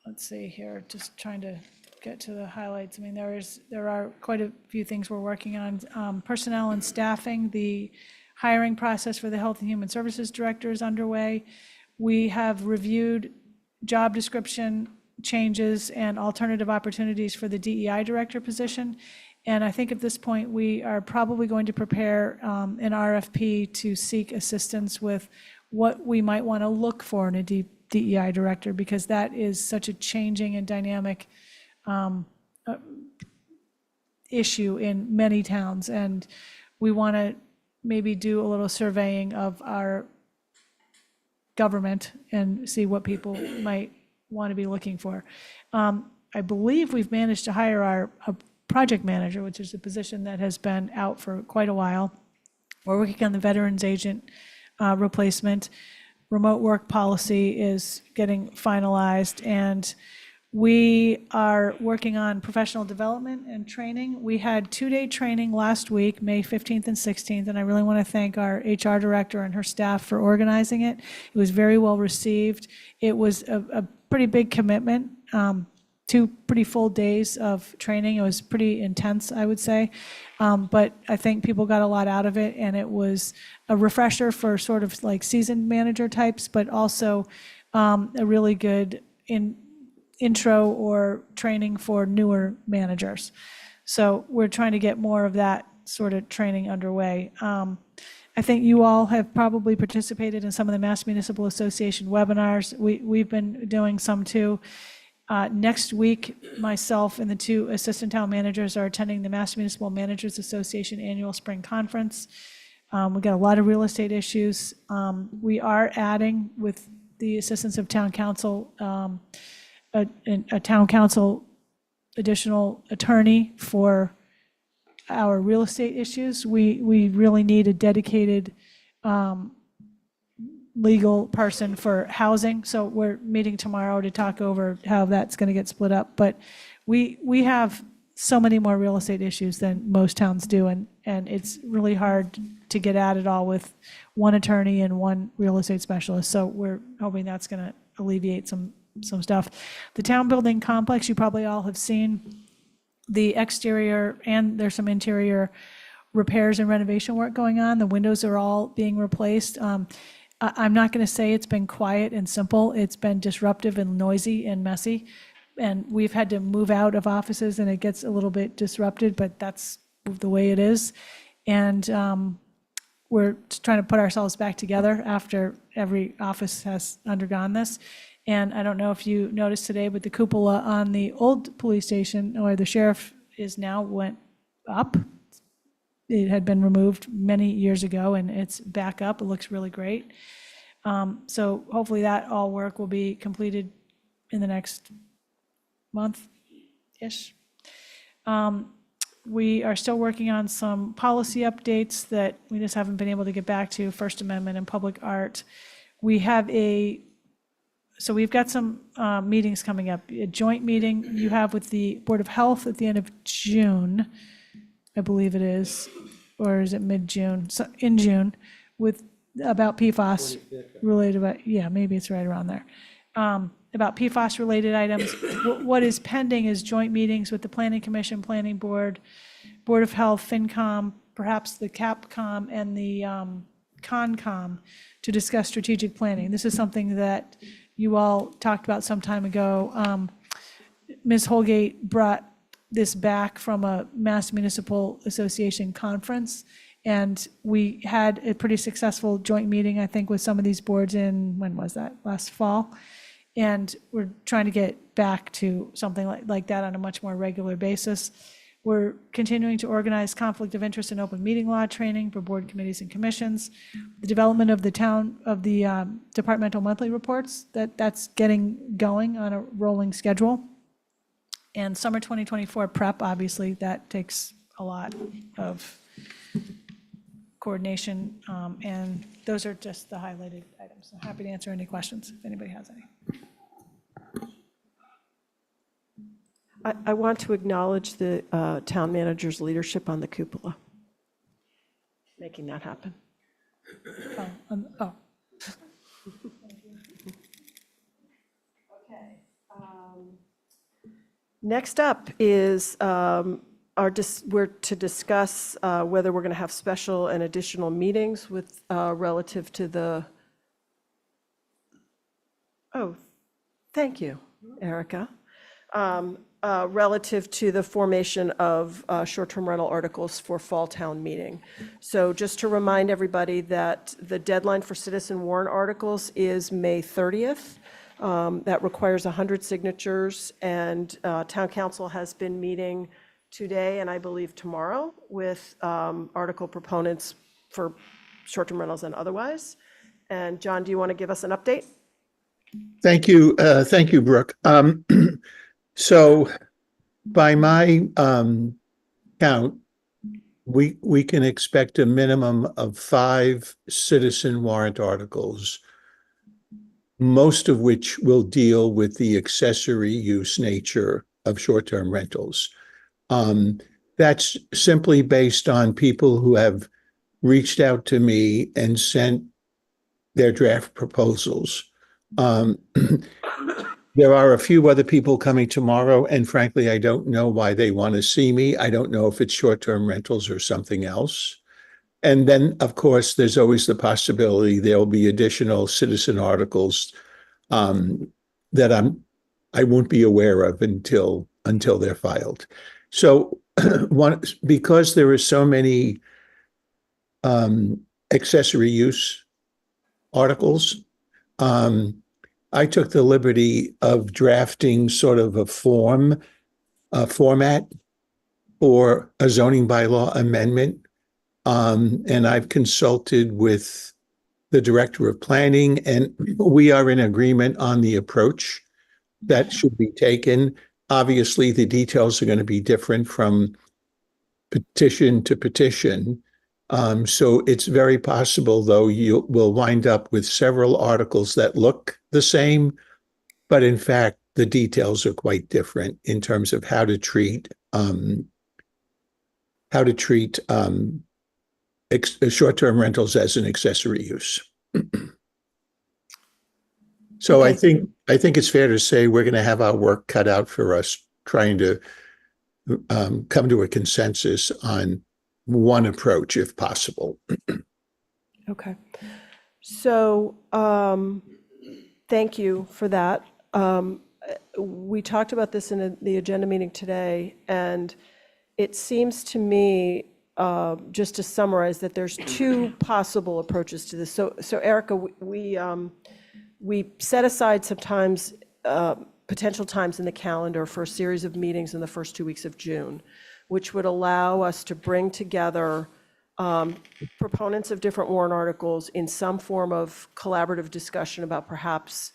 Let's see here, just trying to get to the highlights. I mean, there are quite a few things we're working on. Personnel and staffing, the hiring process for the Health and Human Services Director is underway. We have reviewed job description changes and alternative opportunities for the DEI director position. And I think at this point, we are probably going to prepare an RFP to seek assistance with what we might want to look for in a DEI director, because that is such a changing and dynamic issue in many towns. And we want to maybe do a little surveying of our government and see what people might want to be looking for. I believe we've managed to hire a project manager, which is a position that has been out for quite a while. We're working on the veterans agent replacement. Remote work policy is getting finalized, and we are working on professional development and training. We had 2-day training last week, May 15th and 16th, and I really want to thank our HR director and her staff for organizing it. It was very well received. It was a pretty big commitment, 2 pretty full days of training. It was pretty intense, I would say, but I think people got a lot out of it, and it was a refresher for sort of like seasoned manager types, but also a really good intro or training for newer managers. So we're trying to get more of that sort of training underway. I think you all have probably participated in some of the Mass Municipal Association webinars. We've been doing some too. Next week, myself and the 2 assistant town managers are attending the Mass Municipal Managers Association Annual Spring Conference. We've got a lot of real estate issues. We are adding, with the assistance of town council, a town council additional attorney for our real estate issues. We really need a dedicated legal person for housing. So we're meeting tomorrow to talk over how that's going to get split up. But we have so many more real estate issues than most towns do, and it's really hard to get at it all with one attorney and one real estate specialist. So we're hoping that's going to alleviate some stuff. The town building complex, you probably all have seen the exterior, and there's some interior repairs and renovation work going on. The windows are all being replaced. I'm not going to say it's been quiet and simple. It's been disruptive and noisy and messy. And we've had to move out of offices, and it gets a little bit disrupted, but that's the way it is. And we're trying to put ourselves back together after every office has undergone this. And I don't know if you noticed today, but the cupola on the old police station where the sheriff is now went up. It had been removed many years ago, and it's back up. It looks really great. So hopefully that all work will be completed in the next month-ish. We are still working on some policy updates that we just haven't been able to get back to, First Amendment and public art. We've got some meetings coming up. A joint meeting you have with the Board of Health at the end of June, I believe it is, or is it mid-June? So in June, about PFAS related, yeah, maybe it's right around there. About PFAS related items. What is pending is joint meetings with the Planning Commission, Planning Board, Board of Health, FinCom, perhaps the CAPCOM and the CONCOM to discuss strategic planning. This is something that you all talked about some time ago. Ms. Holgate brought this back from a Mass Municipal Association conference, and we had a pretty successful joint meeting, I think, with some of these boards when was that? Last fall. And we're trying to get back to something like that on a much more regular basis. We're continuing to organize conflict of interest and open meeting law training for board committees and commissions. The development of the departmental monthly reports, that's getting going on a rolling schedule. And summer 2024 prep, obviously, that takes a lot of coordination. And those are just the highlighted items. I'm happy to answer any questions if anybody has any. I want to acknowledge the town manager's leadership on the cupola, making that happen. Oh. Okay. Next up is we're to discuss whether we're going to have special and additional meetings with relative to the. Oh, thank you, Erica. Relative to the formation of short-term rental articles for fall town meeting. So just to remind everybody that the deadline for citizen warrant articles is May 30th. That requires 100 signatures, and town council has been meeting today and I believe tomorrow with article proponents for short-term rentals and otherwise. And John, do you want to give us an update? Thank you, Brooke. So by my count, we can expect a minimum of 5 citizen warrant articles, most of which will deal with the accessory use nature of short-term rentals. That's simply based on people who have reached out to me and sent their draft proposals. There are a few other people coming tomorrow, and frankly, I don't know why they want to see me. I don't know if it's short-term rentals or something else. And then, of course, there's always the possibility there'll be additional citizen articles that I won't be aware of until they're filed. So because there are so many accessory use articles, I took the liberty of drafting sort of a format for a zoning bylaw amendment. And I've consulted with the director of planning, and we are in agreement on the approach that should be taken. Obviously, the details are going to be different from petition to petition. So it's very possible, though, you will wind up with several articles that look the same, but in fact, the details are quite different in terms of how to treat short-term rentals as an accessory use. So okay. I think it's fair to say we're going to have our work cut out for us trying to come to a consensus on one approach, if possible. Okay. So thank you for that. We talked about this in the agenda meeting today, and it seems to me, just to summarize, that there's 2 possible approaches to this. So Erica, we set aside sometimes potential times in the calendar for a series of meetings in the first 2 weeks of June, which would allow us to bring together proponents of different warrant articles in some form of collaborative discussion about perhaps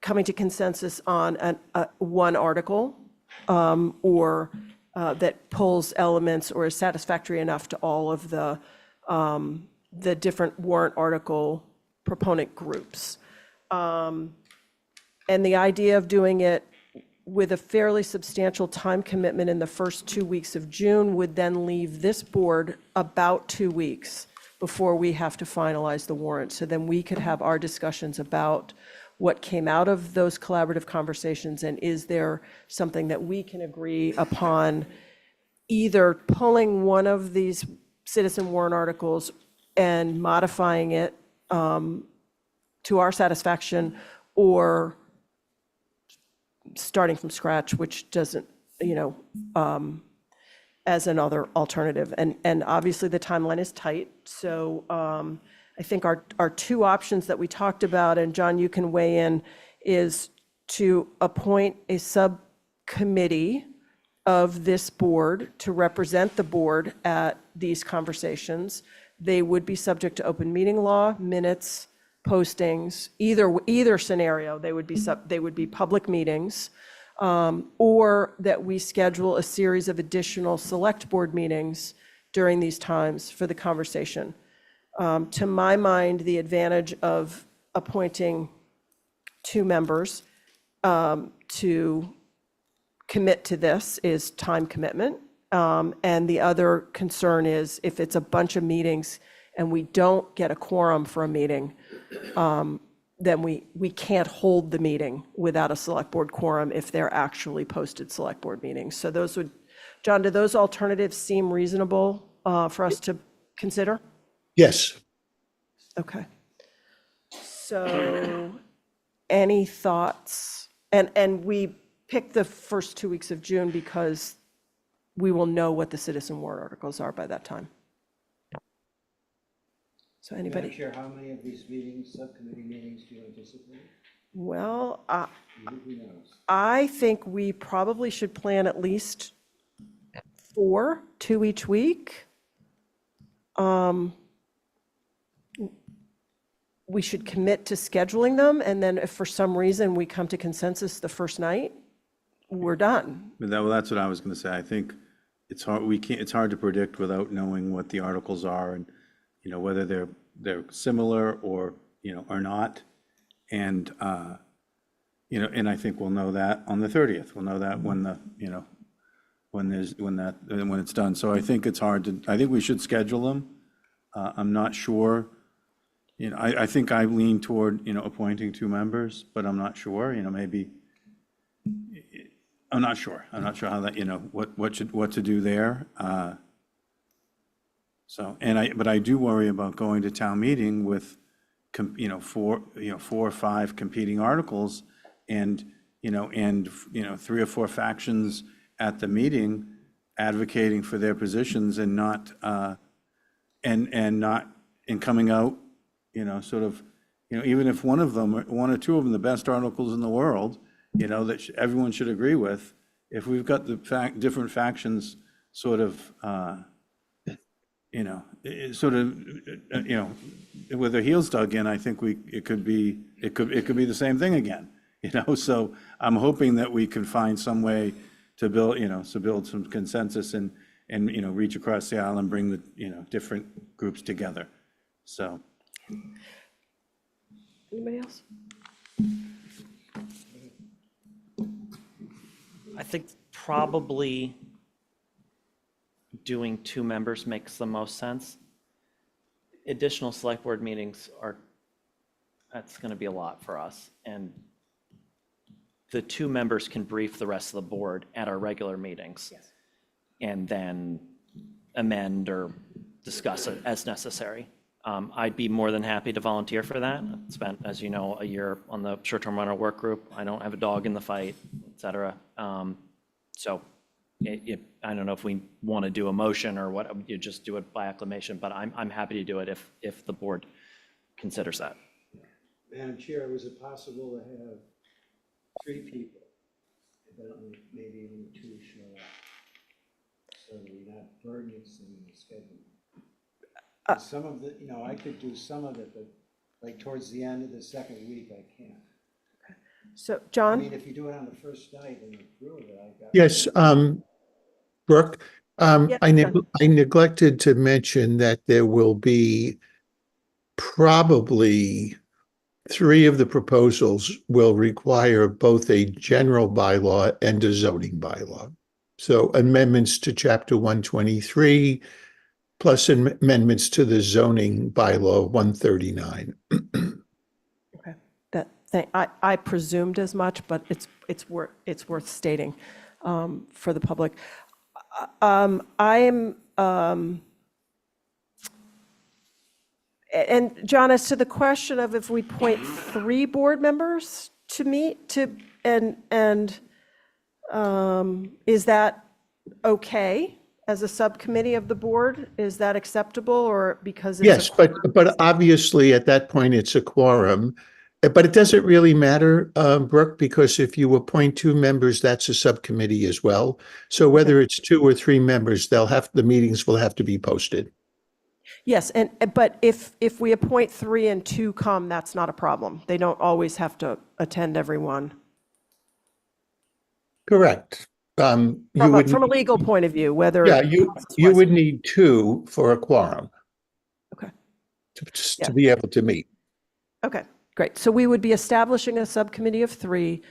coming to consensus on one article, or that pulls elements or is satisfactory enough to all of the different warrant article proponent groups. And the idea of doing it with a fairly substantial time commitment in the first 2 weeks of June would then leave this board about 2 weeks before we have to finalize the warrant. So then we could have our discussions about what came out of those collaborative conversations, and is there something that we can agree upon, either pulling one of these citizen warrant articles and modifying it to our satisfaction, or starting from scratch, which doesn't, as another alternative. And obviously the timeline is tight. So I think our two options that we talked about, and John, you can weigh in, is to appoint a subcommittee of this board to represent the board at these conversations. They would be subject to open meeting law, minutes, postings, either scenario. They would be public meetings, or that we schedule a series of additional select board meetings during these times for the conversation. To my mind, the advantage of appointing 2 members to commit to this is time commitment. And the other concern is if it's a bunch of meetings and we don't get a quorum for a meeting, then we can't hold the meeting without a select board quorum if they're actually posted select board meetings. So those would, John, do those alternatives seem reasonable for us to consider? Yes. Okay. So any thoughts? And we picked the first 2 weeks of June because we will know what the citizen warrant articles are by that time. So anybody? Madam Chair, how many of these meetings, subcommittee meetings, do you anticipate? Well, Who knows? I think we probably should plan at least 4, 2 each week. We should commit to scheduling them, and then if for some reason we come to consensus the first night, we're done. But that's what I was going to say. I think it's hard, it's hard to predict without knowing what the articles are and, whether they're similar or, or not. And, and I think we'll know that on the 30th. We'll know that when when it's done. So I think it's hard I think we should schedule them. I'm not sure. I think I lean toward, appointing 2 members, but I'm not sure, maybe. I'm not sure. I'm not sure how that, what to do there. But I do worry about going to town meeting with, 4 or 5 competing articles, and 3 or 4 factions at the meeting advocating for their positions, and not, and coming out, sort of, even if one or 2 of them, the best articles in the world, that everyone should agree with, if we've got the different factions sort of, with their heels dug in, I think it could be the same thing again, So I'm hoping that we can find some way to build some consensus and reach across the aisle and bring the, different groups together. So. Anybody else? I think probably doing 2 members makes the most sense. Additional select board meetings that's going to be a lot for us. And the 2 members can brief the rest of the board at our regular meetings. Yes. And then amend or discuss it as necessary. I'd be more than happy to volunteer for that. I've spent, as you know, a year on the short-term rental work group. I don't have a dog in the fight, et cetera. So I don't know if we want to do a motion or what, you just do it by acclamation, but I'm happy to do it if the board considers that. Madam Chair, was it possible to have 3 people, but maybe only 2 show up? so that we're not burdensome the schedule. Some of the, I could do some of it, but like towards the end of the second week, I can't. So, I John? mean, if you do it on the first night and approve it, I've got. Yes, Brooke, I neglected to mention that there will be probably 3 of the proposals will require both a general bylaw and a zoning bylaw. So amendments to chapter 123 plus amendments to the zoning bylaw 139. Okay, I presumed as much, but it's worth stating for the public. And John, as to the question of if we point 3 board members to meet is that okay as a subcommittee of the board? Is that acceptable, or because it's Yes, but obviously at that point it's a quorum. But it doesn't really matter, Brooke, because if you appoint 2 members, that's a subcommittee as well. So whether it's 2 or 3 members, the meetings will have to be posted. Yes, but if we appoint 3 and 2 come, that's not a problem. They don't always have to attend every one. Correct. From a legal point of view, whether yeah, you would need 2 for a quorum. Okay. To be able to meet. Okay, great. So we would be establishing a subcommittee of 3,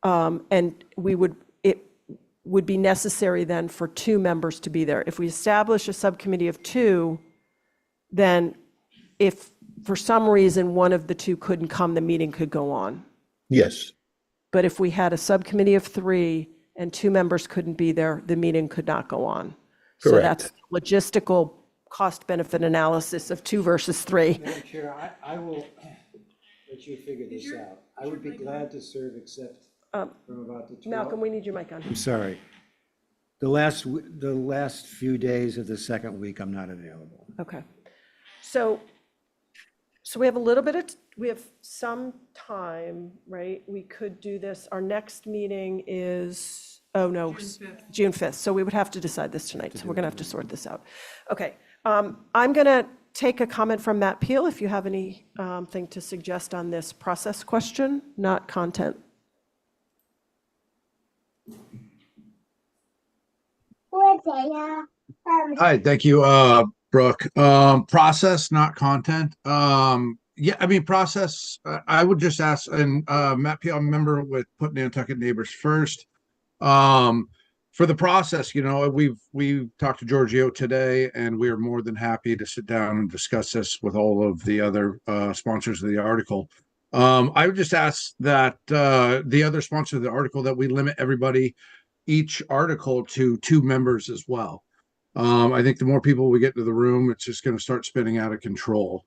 and it would be necessary then for 2 members to be there. If we establish a subcommittee of 2, then if for some reason one of the 2 couldn't come, the meeting could go on. Yes. But if we had a subcommittee of 3 and 2 members couldn't be there, the meeting could not go on. So that's logistical cost-benefit analysis of 2 versus 3. Madam Chair, I will let you figure this out. I would be glad to serve, except from about the 12th. Malcolm, we need your mic on. I'm sorry. The last few days of the second week, I'm not available. Okay. So we have a little bit we have some time, right? We could do this. Our next meeting is, June 5th. So we would have to decide this tonight. So we're going to have to sort this out. Okay. I'm going to take a comment from Matt Peel if you have anything to suggest on this process question, not content. Hi, thank you, Brooke. Process, not content. Yeah, I mean, process, I would just ask, and Matt Peel, I'm a member with Put Nantucket Neighbors First. For the process, we've talked to Giorgio today, and we are more than happy to sit down and discuss this with all of the other sponsors of the article. I would just ask that the other sponsor of the article that we limit each article to 2 members as well. I think the more people we get into the room, it's just going to start spinning out of control.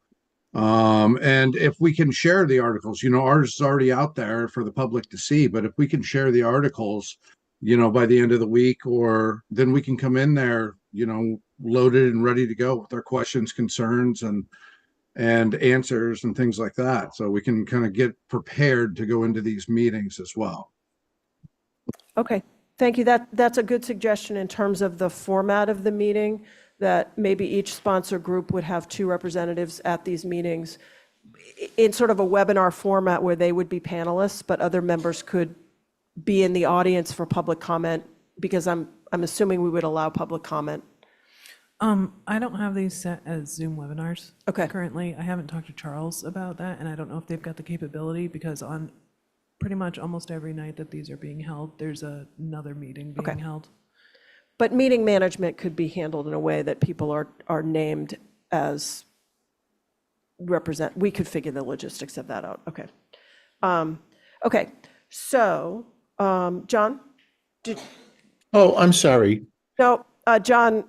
And if we can share the articles, ours is already out there for the public to see, but if we can share the articles, by the end of the week, or then we can come in there, loaded and ready to go with our questions, concerns, and answers and things like that. So we can kind of get prepared to go into these meetings as well. Okay. Thank you. That's a good suggestion in terms of the format of the meeting, that maybe each sponsor group would have 2 representatives at these meetings in sort of a webinar format where they would be panelists, but other members could be in the audience for public comment, because I'm assuming we would allow public comment. I don't have these set as Zoom webinars. Okay. Currently, I haven't talked to Charles about that, and I don't know if they've got the capability, because on pretty much almost every night that these are being held, there's another meeting being held. But meeting management could be handled in a way that people are named as we could figure the logistics of that out. Okay. Okay. So, John? Oh, I'm sorry. No, John,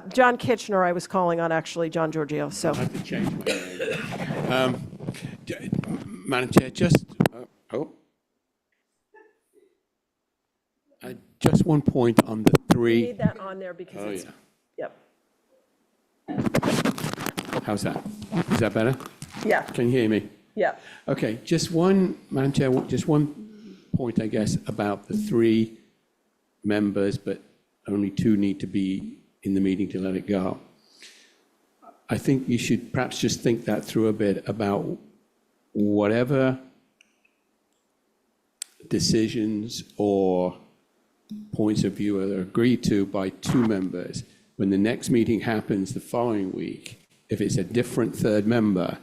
John Kitchener I was calling on, actually, John Giorgio, so. I have to change my name. Madam Chair, just one point on the 3. We need that on there because yep. How's that? Is that better? Yeah. Can you hear me? Yeah. Okay, Madam Chair, just one point, I guess, about the 3 members, but only 2 need to be in the meeting to let it go. I think you should perhaps just think that through a bit about whatever decisions or points of view are agreed to by 2 members. When the next meeting happens the following week, if it's a different 3rd member,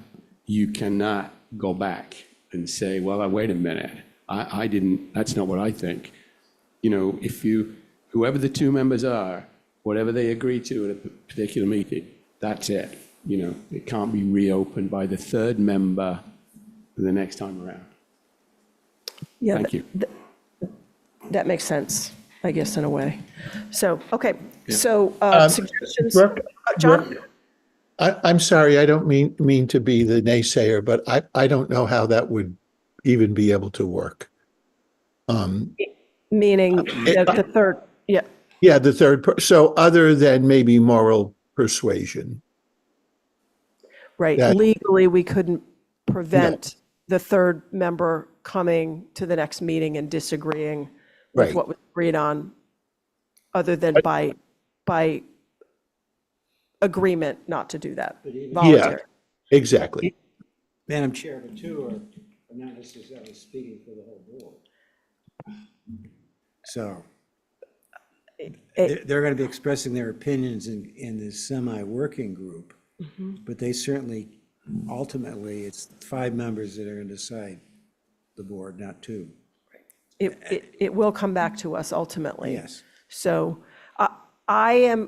you cannot go back and say, well, wait a minute, I didn't, that's not what I think. You know, whoever the 2 members are, whatever they agree to at a particular meeting, that's it. You know, it can't be reopened by the 3rd member the next time around. Yeah, Thank you. That makes sense, I guess, in a way. So, okay, so suggestions, Brooke, John? Brooke, I'm sorry, I don't mean to be the naysayer, but I don't know how that would even be able to work. Meaning that the third, yeah. Yeah, the so other than maybe moral persuasion. Right, That- legally, we couldn't prevent the 3rd member coming to the next meeting and disagreeing with Right. what was agreed on, other than by agreement not to do that, voluntary. Yeah, exactly. Madam Chair, the 2 are not necessarily speaking for the whole board. So they're going to be expressing their opinions in this semi-working group, but they certainly, ultimately, it's 5 members that are going to decide the board, not 2. It will come back to us ultimately. Yes. So I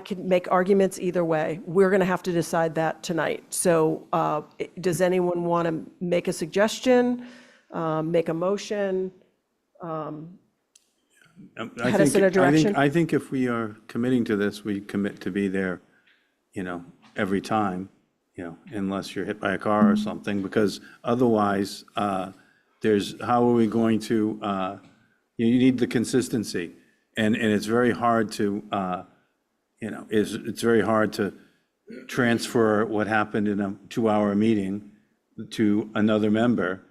can make arguments either way. We're going to have to decide that tonight. So does anyone want to make a suggestion, make a motion? Head us in a direction? I think if we are committing to this, we commit to be there, you know, every time, you know, unless you're hit by a car or something, because otherwise, how are we going to, you need the consistency. And it's very hard to, you know, it's very hard to transfer what happened in a 2-hour meeting to another member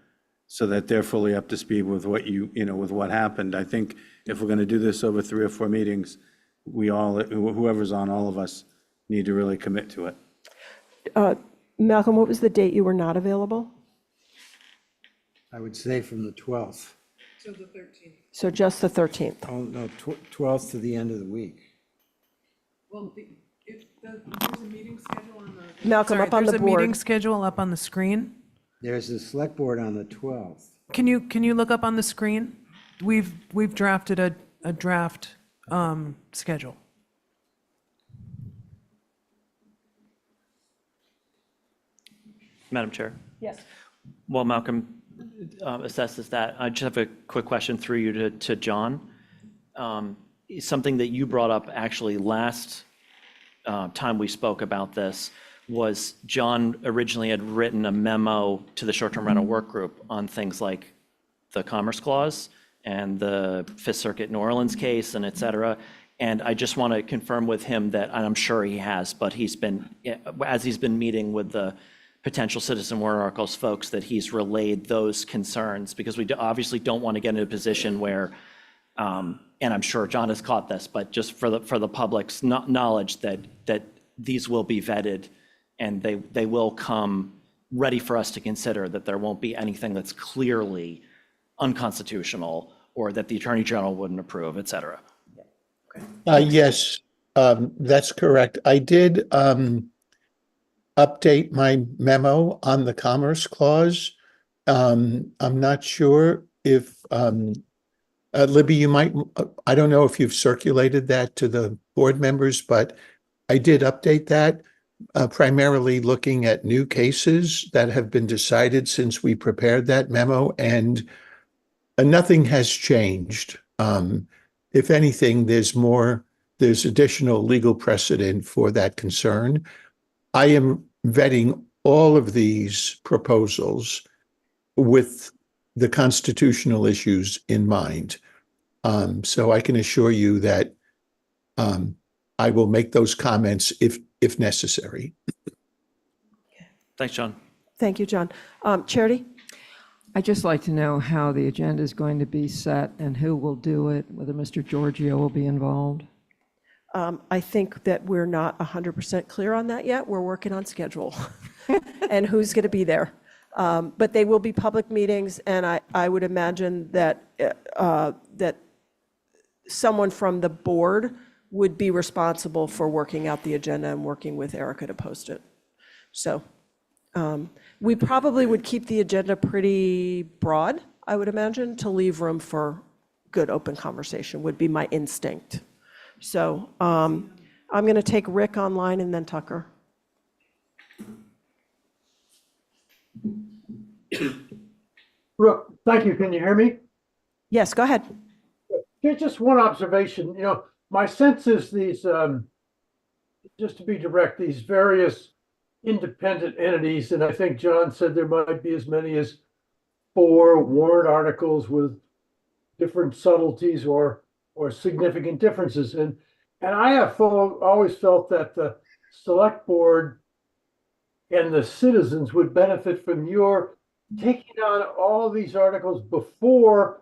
so that they're fully up to speed with what with what happened. I think if we're going to do this over 3 or 4 meetings, whoever's on, all of us need to really commit to it. Malcolm, what was the date you were not available? I would say from the 12th. So the 13th. So just the 13th. Oh, no, 12th to the end of the week. Well, there's a meeting schedule on the. Malcolm, up on the There's a meeting board. schedule up on the screen. There's the select board on the 12th. Can you look up on the screen? We've drafted a draft schedule. Madam Chair. Yes. While Malcolm assesses that, I just have a quick question through you to John. Something that you brought up actually last time we spoke about this was John originally had written a memo to the short-term rental work group on things like the Commerce Clause and the Fifth Circuit New Orleans case and et cetera. And I just want to confirm with him that, and I'm sure he has, but as he's been meeting with the potential citizen warrant articles folks, that he's relayed those concerns, because we obviously don't want to get in a position where, and I'm sure John has caught this, but just for the public's knowledge, that these will be vetted and they will come ready for us to consider, that there won't be anything that's clearly unconstitutional or that the Attorney General wouldn't approve, et cetera. Yes, that's correct. I did update my memo on the Commerce Clause. I'm not sure if, Libby, you might, I don't know if you've circulated that to the board members, but I did update that, primarily looking at new cases that have been decided since we prepared that memo, and nothing has changed. If anything, there's additional legal precedent for that concern. I am vetting all of these proposals with the constitutional issues in mind. So I can assure you that I will make those comments if necessary. Thanks, John. Thank you, John. Charity? I'd just like to know how the agenda is going to be set and who will do it, whether Mr. Giorgio will be involved. I think that we're not 100% clear on that yet. We're working on schedule and who's going to be there. But they will be public meetings, and I would imagine that that someone from the board would be responsible for working out the agenda and working with Erica to post it. So we probably would keep the agenda pretty broad, I would imagine, to leave room for good open conversation would be my instinct. So I'm going to take Rick online and then Tucker. Brooke, thank you. Can you hear me? Yes, go ahead. Just one observation. You know, my sense is these, just to be direct, these various independent entities, and I think John said there might be as many as 4 warrant articles with different subtleties or significant differences. And I have always felt that the select board and the citizens would benefit from your taking on all these articles before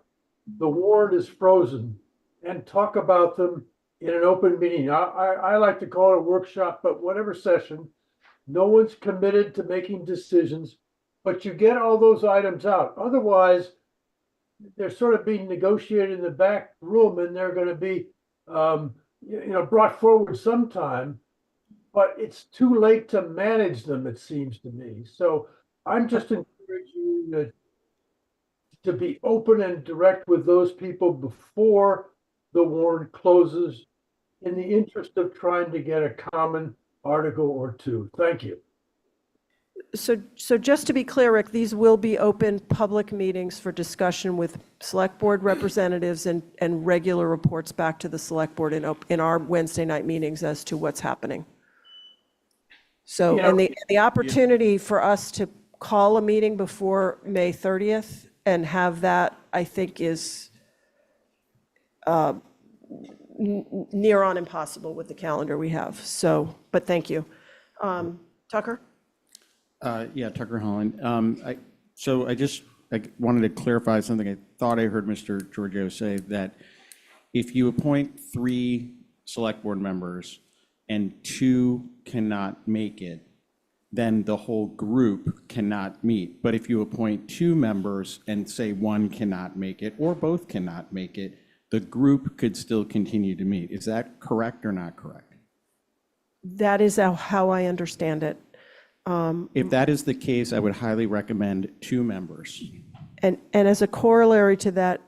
the warrant is frozen and talk about them in an open meeting. I like to call it a workshop, but whatever session, no one's committed to making decisions, but you get all those items out. Otherwise, they're sort of being negotiated in the back room, and they're going to be, brought forward sometime, but it's too late to manage them, it seems to me. So I'm just encouraging you to be open and direct with those people before the warrant closes in the interest of trying to get a common article or 2. Thank you. So just to be clear, Rick, these will be open public meetings for discussion with select board representatives and regular reports back to the select board in our Wednesday night meetings as to what's happening. So, Yeah. and the opportunity for us to call a meeting before May 30th and have that, I think, is near on impossible with the calendar we have. So, but thank you. Tucker? Yeah, Tucker Holland. So I wanted to clarify something. I thought I heard Mr. Giorgio say that if you appoint 3 select board members and 2 cannot make it, then the whole group cannot meet. But if you appoint 2 members and say 1 cannot make it or both cannot make it, the group could still continue to meet. Is that correct or not correct? That is how I understand it. If that is the case, I would highly recommend 2 members. And as a corollary to that,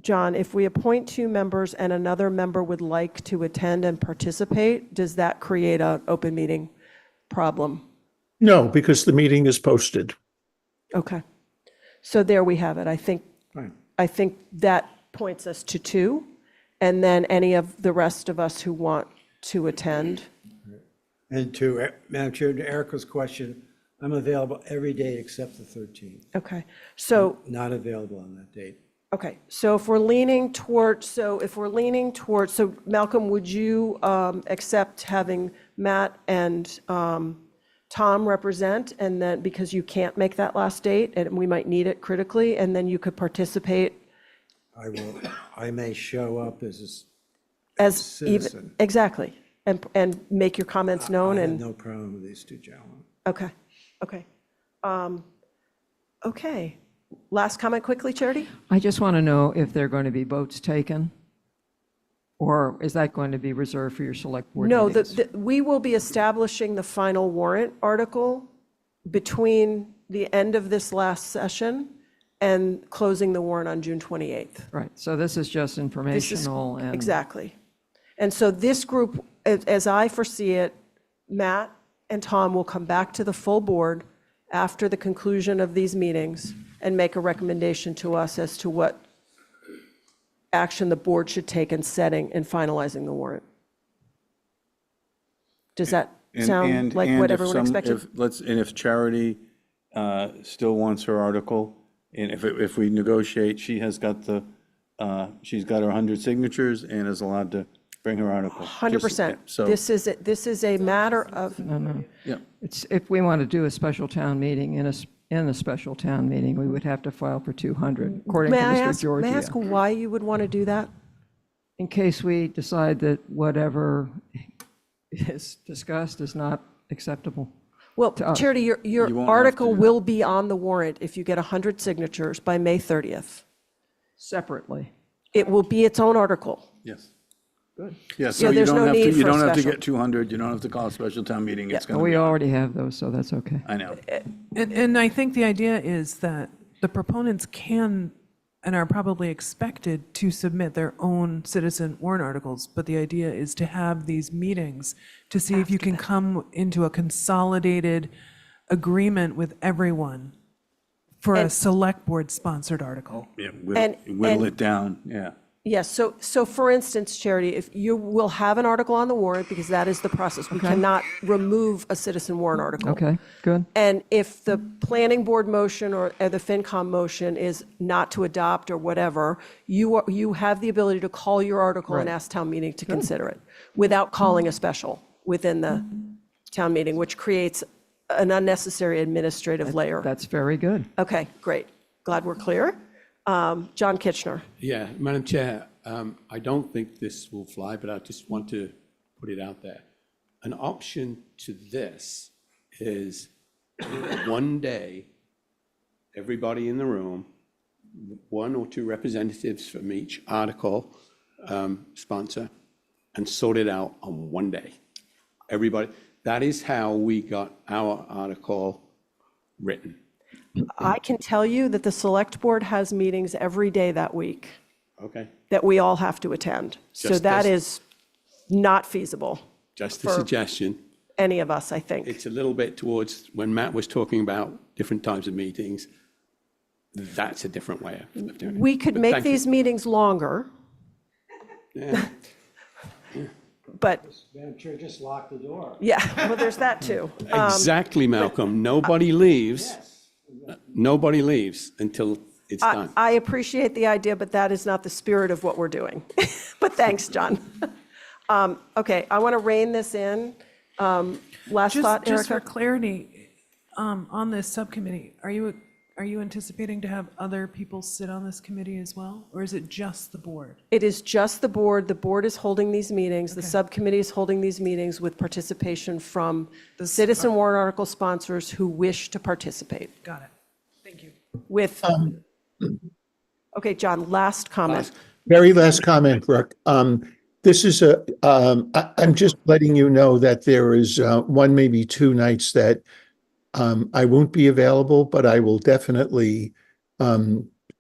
John, if we appoint 2 members and another member would like to attend and participate, does that create an open meeting problem? No, because the meeting is posted. Okay. So there we have it. I think that points us to 2, and then any of the rest of us who want to attend. And to Madam Chair, to Erica's question, I'm available every day except the 13th. Okay. So Not available on that date. okay. So if we're leaning toward, so Malcolm, would you accept having Matt and Tom represent, and then because you can't make that last date and we might need it critically, and then you could participate I may show up as as citizen. even exactly, and make your comments known. I have and no problem with these 2 gentlemen. Okay. Okay. Last comment quickly, Charity? I just want to know if there are going to be votes taken, or is that going to be reserved for your select board No, meetings? we will be establishing the final warrant article between the end of this last session and closing the warrant on June 28th. Right, so this is just informational and... Exactly. And so this group, as I foresee it, Matt and Tom will come back to the full board after the conclusion of these meetings and make a recommendation to us as to what action the board should take in setting and finalizing the warrant. Does that sound like what everyone expected? If Charity still wants her article, and if we negotiate, she's got her 100 signatures and is allowed to bring her article. 100%. So This is a matter of, No. Yeah. It's, if we want to do a special town meeting in a in a special town meeting, we would have to file for 200, according to May I Mr. ask, Georgia. may I ask why you would want to do that? In case we decide that whatever is discussed is not acceptable. Well, to us. Charity, your You won't have article to. will be on the warrant if you get 100 signatures by May 30th. Separately. It will be its own article. Yes. Good. Yeah, Yeah, so you there's don't no have to, need you for a don't have to special. get 200, you don't have to call a special town meeting, it's Well, gonna we be. already have those, so that's okay. I know. And I think the idea is that the proponents can and are probably expected to submit their own citizen warrant articles, but the idea is to have these meetings to see if you can come into a consolidated agreement with everyone for a select board sponsored article. Yeah, And- whittle and- it down, yeah. Yes, so for instance, Charity, if you will have an article on the warrant, because that is the process. We cannot remove a citizen warrant article. Okay, good. And if the planning board motion or the FinCom motion is not to adopt or whatever, you have the ability to call your article and Right. ask town meeting to consider it without calling a special within the town meeting, which creates an unnecessary administrative layer. That's very good. Okay, great. Glad we're clear. John Kitchener. Yeah, Madam Chair, I don't think this will fly, but I just want to put it out there. An option to this is one day, everybody in the room, one or two representatives from each article sponsor, and sort it out on one day. Everybody, that is how we got our article written. I can tell you that the select board has meetings every day that week Okay, that we all have to attend. So Just that as- is not feasible, just a For- suggestion. any of us, I think. It's a little bit towards, when Matt was talking about different types of meetings, that's a different way of doing it. We could But make thank you. these meetings longer, Yeah. but, Madam Chair, just lock the door. yeah, well, there's that too. Exactly, Malcolm. Nobody leaves. Nobody leaves until it's done. I appreciate the idea, but that is not the spirit of what we're doing. But thanks, John. Okay, I want to rein this in. Last thought, Just for Erica? clarity, on this subcommittee, are you anticipating to have other people sit on this committee as well? Or is it just the board? It is just the board. The board is holding these meetings. The subcommittee is holding these meetings with participation from the citizen warrant article sponsors who wish to participate. Got it. Thank you. With, okay, John, last comment. Very last comment, Brooke. This is I'm just letting you know that there is one, maybe two nights that I won't be available, but I will definitely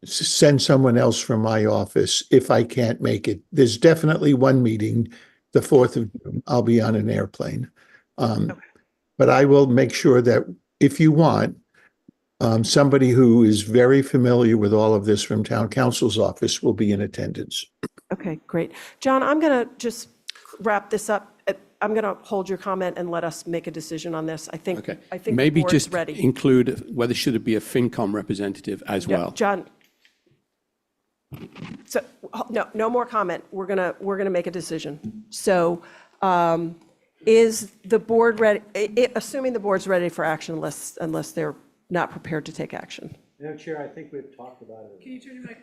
send someone else from my office if I can't make it. There's definitely one meeting, the 4th of June. I'll be on an airplane. But I will make sure that if you want, somebody who is very familiar with all of this from town council's office will be in attendance. Okay, great. John, I'm going to just wrap this up. I'm going to hold your comment and let us make a decision on this. I think, Okay. I think the Maybe board's just ready. include whether should it be a FinCom representative as Yeah, well. John. So, no more comment. We're gonna make a decision. So, is the board ready, assuming the board's ready for action unless they're not prepared to take action? Madam Chair, I think we've talked about it. Can you turn your mic?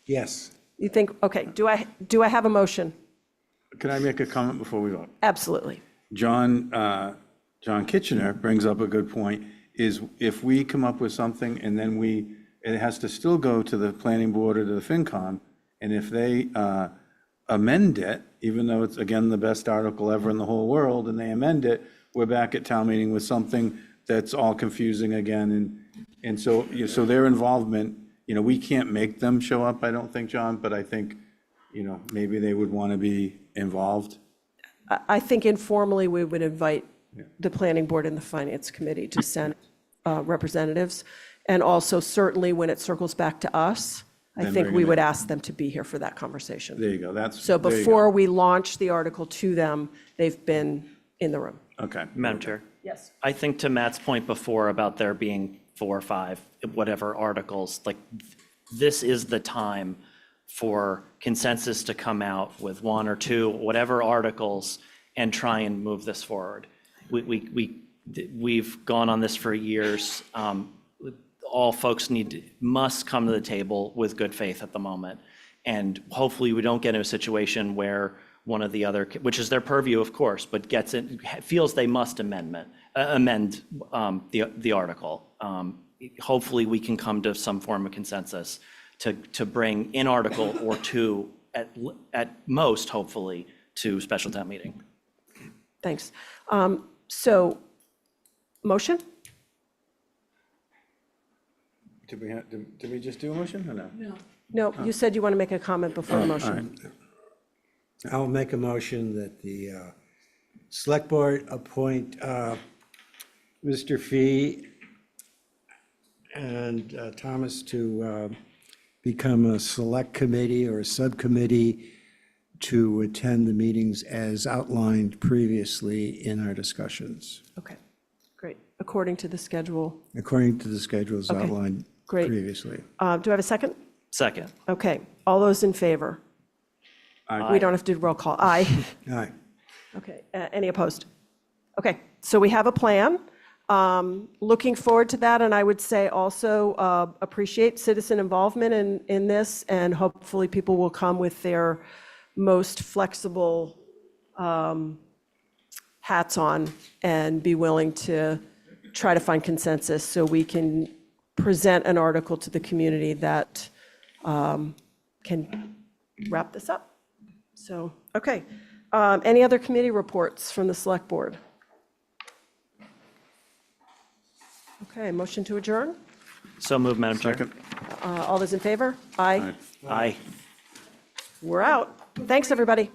Yes. You think, okay, do I have a motion? Can I make a comment before we vote? Absolutely. John Kitchener brings up a good point, is if we come up with something and then it has to still go to the planning board or to the FinCom, and if they amend it, even though it's, again, the best article ever in the whole world, and they amend it, we're back at town meeting with something that's all confusing again, and so their involvement, we can't make them show up, I don't think, John, but I think, maybe they would want to be involved. I think informally, we would invite the planning board and the finance committee to send representatives. And also certainly when it circles back to us, I Then think bring we them would in. ask them to be here for that conversation. There you go, So there you go. before we launch the article to them, they've been in the room. Okay. Madam Chair. Yes. I think to Matt's point before about there being 4 or 5, whatever articles, like this is the time for consensus to come out with 1 or 2, whatever articles, and try and move this forward. We we've gone on this for years. All folks must come to the table with good faith at the moment. And hopefully we don't get in a situation where one of the other, which is their purview, of course, but feels they must amend the article. Hopefully we can come to some form of consensus to bring an article or two at most, hopefully, to special town meeting. Thanks. So, motion? Did we just do a motion or no? No. No, you said you want to make a comment before the motion. I'll make a motion that the select board appoint Mr. Fee and Thomas to become a select committee or a subcommittee to attend the meetings as outlined previously in our discussions, Okay, great. According to the schedule. according to the schedules Okay, outlined great. previously. Do I have a second? Second. Okay, all those in favor? We don't have to do roll call. Aye. Aye. Okay, any opposed? Okay, so we have a plan. Looking forward to that, and I would say also appreciate citizen involvement in this, and hopefully people will come with their most flexible hats on and be willing to try to find consensus so we can present an article to the community that can wrap this up. So, okay. Any other committee reports from the select board? Okay, motion to adjourn? So moved, Madam Chair. All those in favor? Aye. Aye. We're out. Thanks, everybody.